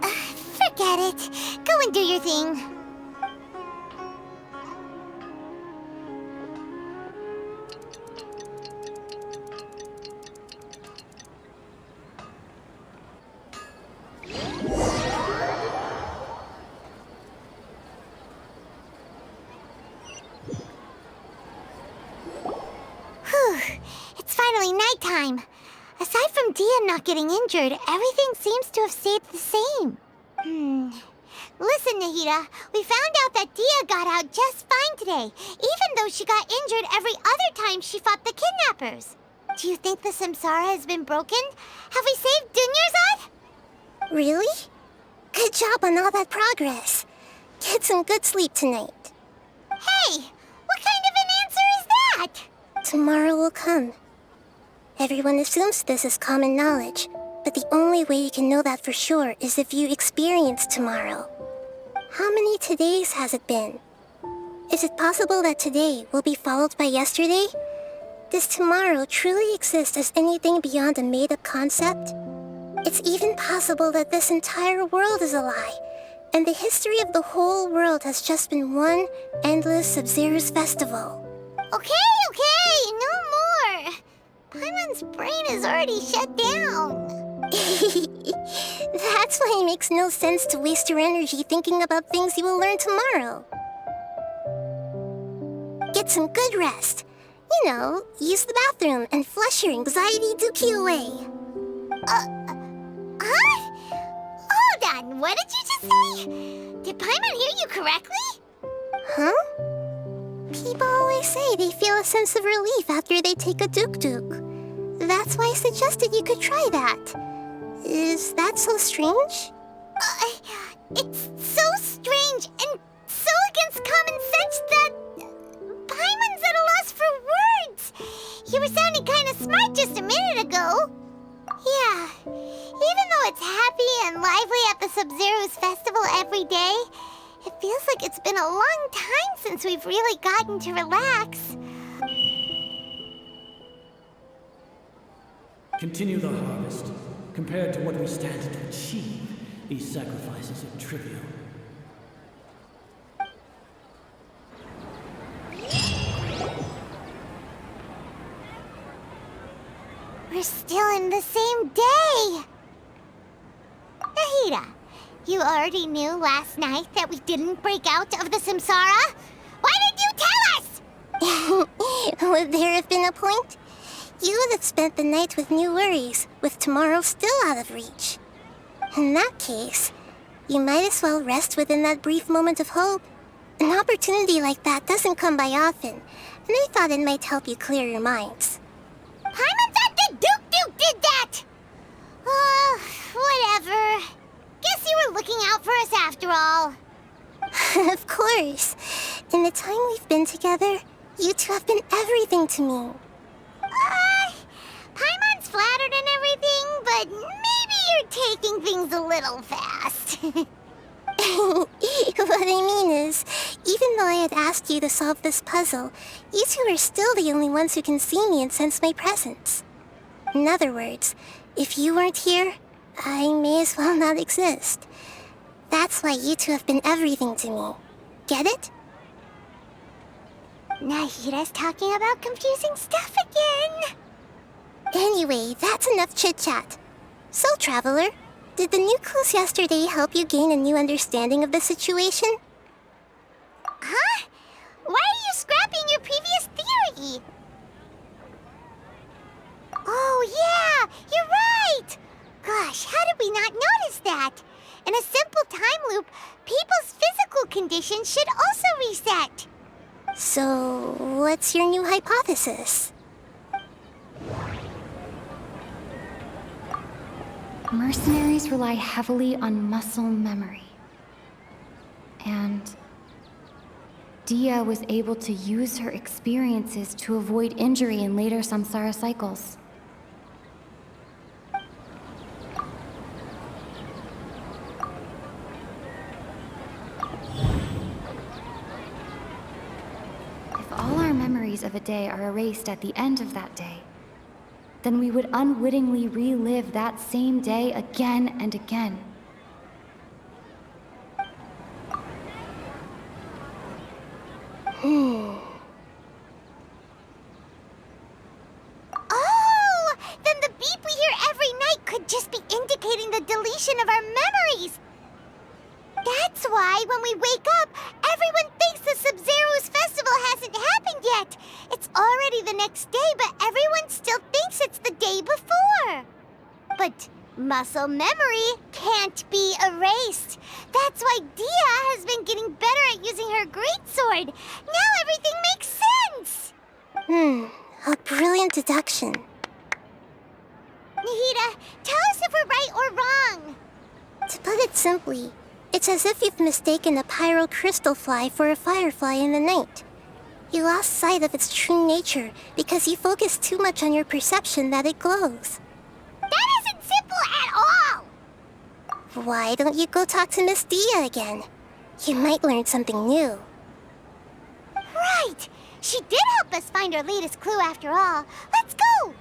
Forget it. Go and do your thing. It's finally nighttime. Aside from Dia not getting injured, everything seems to have stayed the same. Listen, Nahida, we found out that Dia got out just fine today, even though she got injured every other time she fought the kidnappers. Do you think the Samsara has been broken? Have we saved Dunyarzad? Really? Good job on all that progress. Get some good sleep tonight. Hey, what kind of an answer is that? Tomorrow will come. Everyone assumes this is common knowledge, but the only way you can know that for sure is if you experience tomorrow. How many todays has it been? Is it possible that today will be followed by yesterday? Does tomorrow truly exist as anything beyond a made-up concept? It's even possible that this entire world is a lie, and the history of the whole world has just been one endless Sub-Zero's festival. Okay, no more. Paimon's brain is already shut down. That's why it makes no sense to waste your energy thinking about things you will learn tomorrow. Get some good rest. You know, use the bathroom and flush your anxiety dookie away. Huh? Hold on, what did you just say? Did Paimon hear you correctly? Huh? People always say they feel a sense of relief after they take a duk-duk. That's why I suggested you could try that. Is that so strange? It's so strange and so against common sense that Paimon's at a loss for words. You were sounding kind of smart just a minute ago. Yeah, even though it's happy and lively at the Sub-Zero's festival every day, it feels like it's been a long time since we've really gotten to relax. Continue the harvest. Compared to what we stand to achieve, these sacrifices are trivial. We're still in the same day! Nahida, you already knew last night that we didn't break out of the Samsara? Why did you tell us? Would there have been a point? You would have spent the night with new worries, with tomorrow still out of reach. In that case, you might as well rest within that brief moment of hope. An opportunity like that doesn't come by often, and I thought it might help you clear your minds. Paimon thought the Duke did that! Whatever. Guess you were looking out for us after all. Of course. In the time we've been together, you two have been everything to me. Paimon's flattered and everything, but maybe you're taking things a little fast. What I mean is, even though I had asked you to solve this puzzle, you two are still the only ones who can see me and sense my presence. In other words, if you weren't here, I may as well not exist. That's why you two have been everything to me. Get it? Nahida's talking about confusing stuff again. Anyway, that's enough chit-chat. So, Traveler, did the new clues yesterday help you gain a new understanding of the situation? Huh? Why are you scrapping your previous theory? Oh, yeah! You're right! Gosh, how did we not notice that? In a simple time loop, people's physical conditions should also reset. So, what's your new hypothesis? Mercenaries rely heavily on muscle memory. And Dia was able to use her experiences to avoid injury in later samsara cycles. If all our memories of a day are erased at the end of that day, then we would unwittingly relive that same day again and again. Oh! Then the beep we hear every night could just be indicating the deletion of our memories! That's why when we wake up, everyone thinks the Sub-Zero's festival hasn't happened yet! It's already the next day, but everyone still thinks it's the day before! But muscle memory can't be erased. That's why Dia has been getting better at using her greatsword. Now everything makes sense! A brilliant deduction. Nahida, tell us if we're right or wrong. To put it simply, it's as if you've mistaken a pyro crystal fly for a firefly in the night. You lost sight of its true nature because you focused too much on your perception that it glows. That isn't simple at all! Why don't you go talk to Miss Dia again? You might learn something new. Right! She did help us find our latest clue after all. Let's go!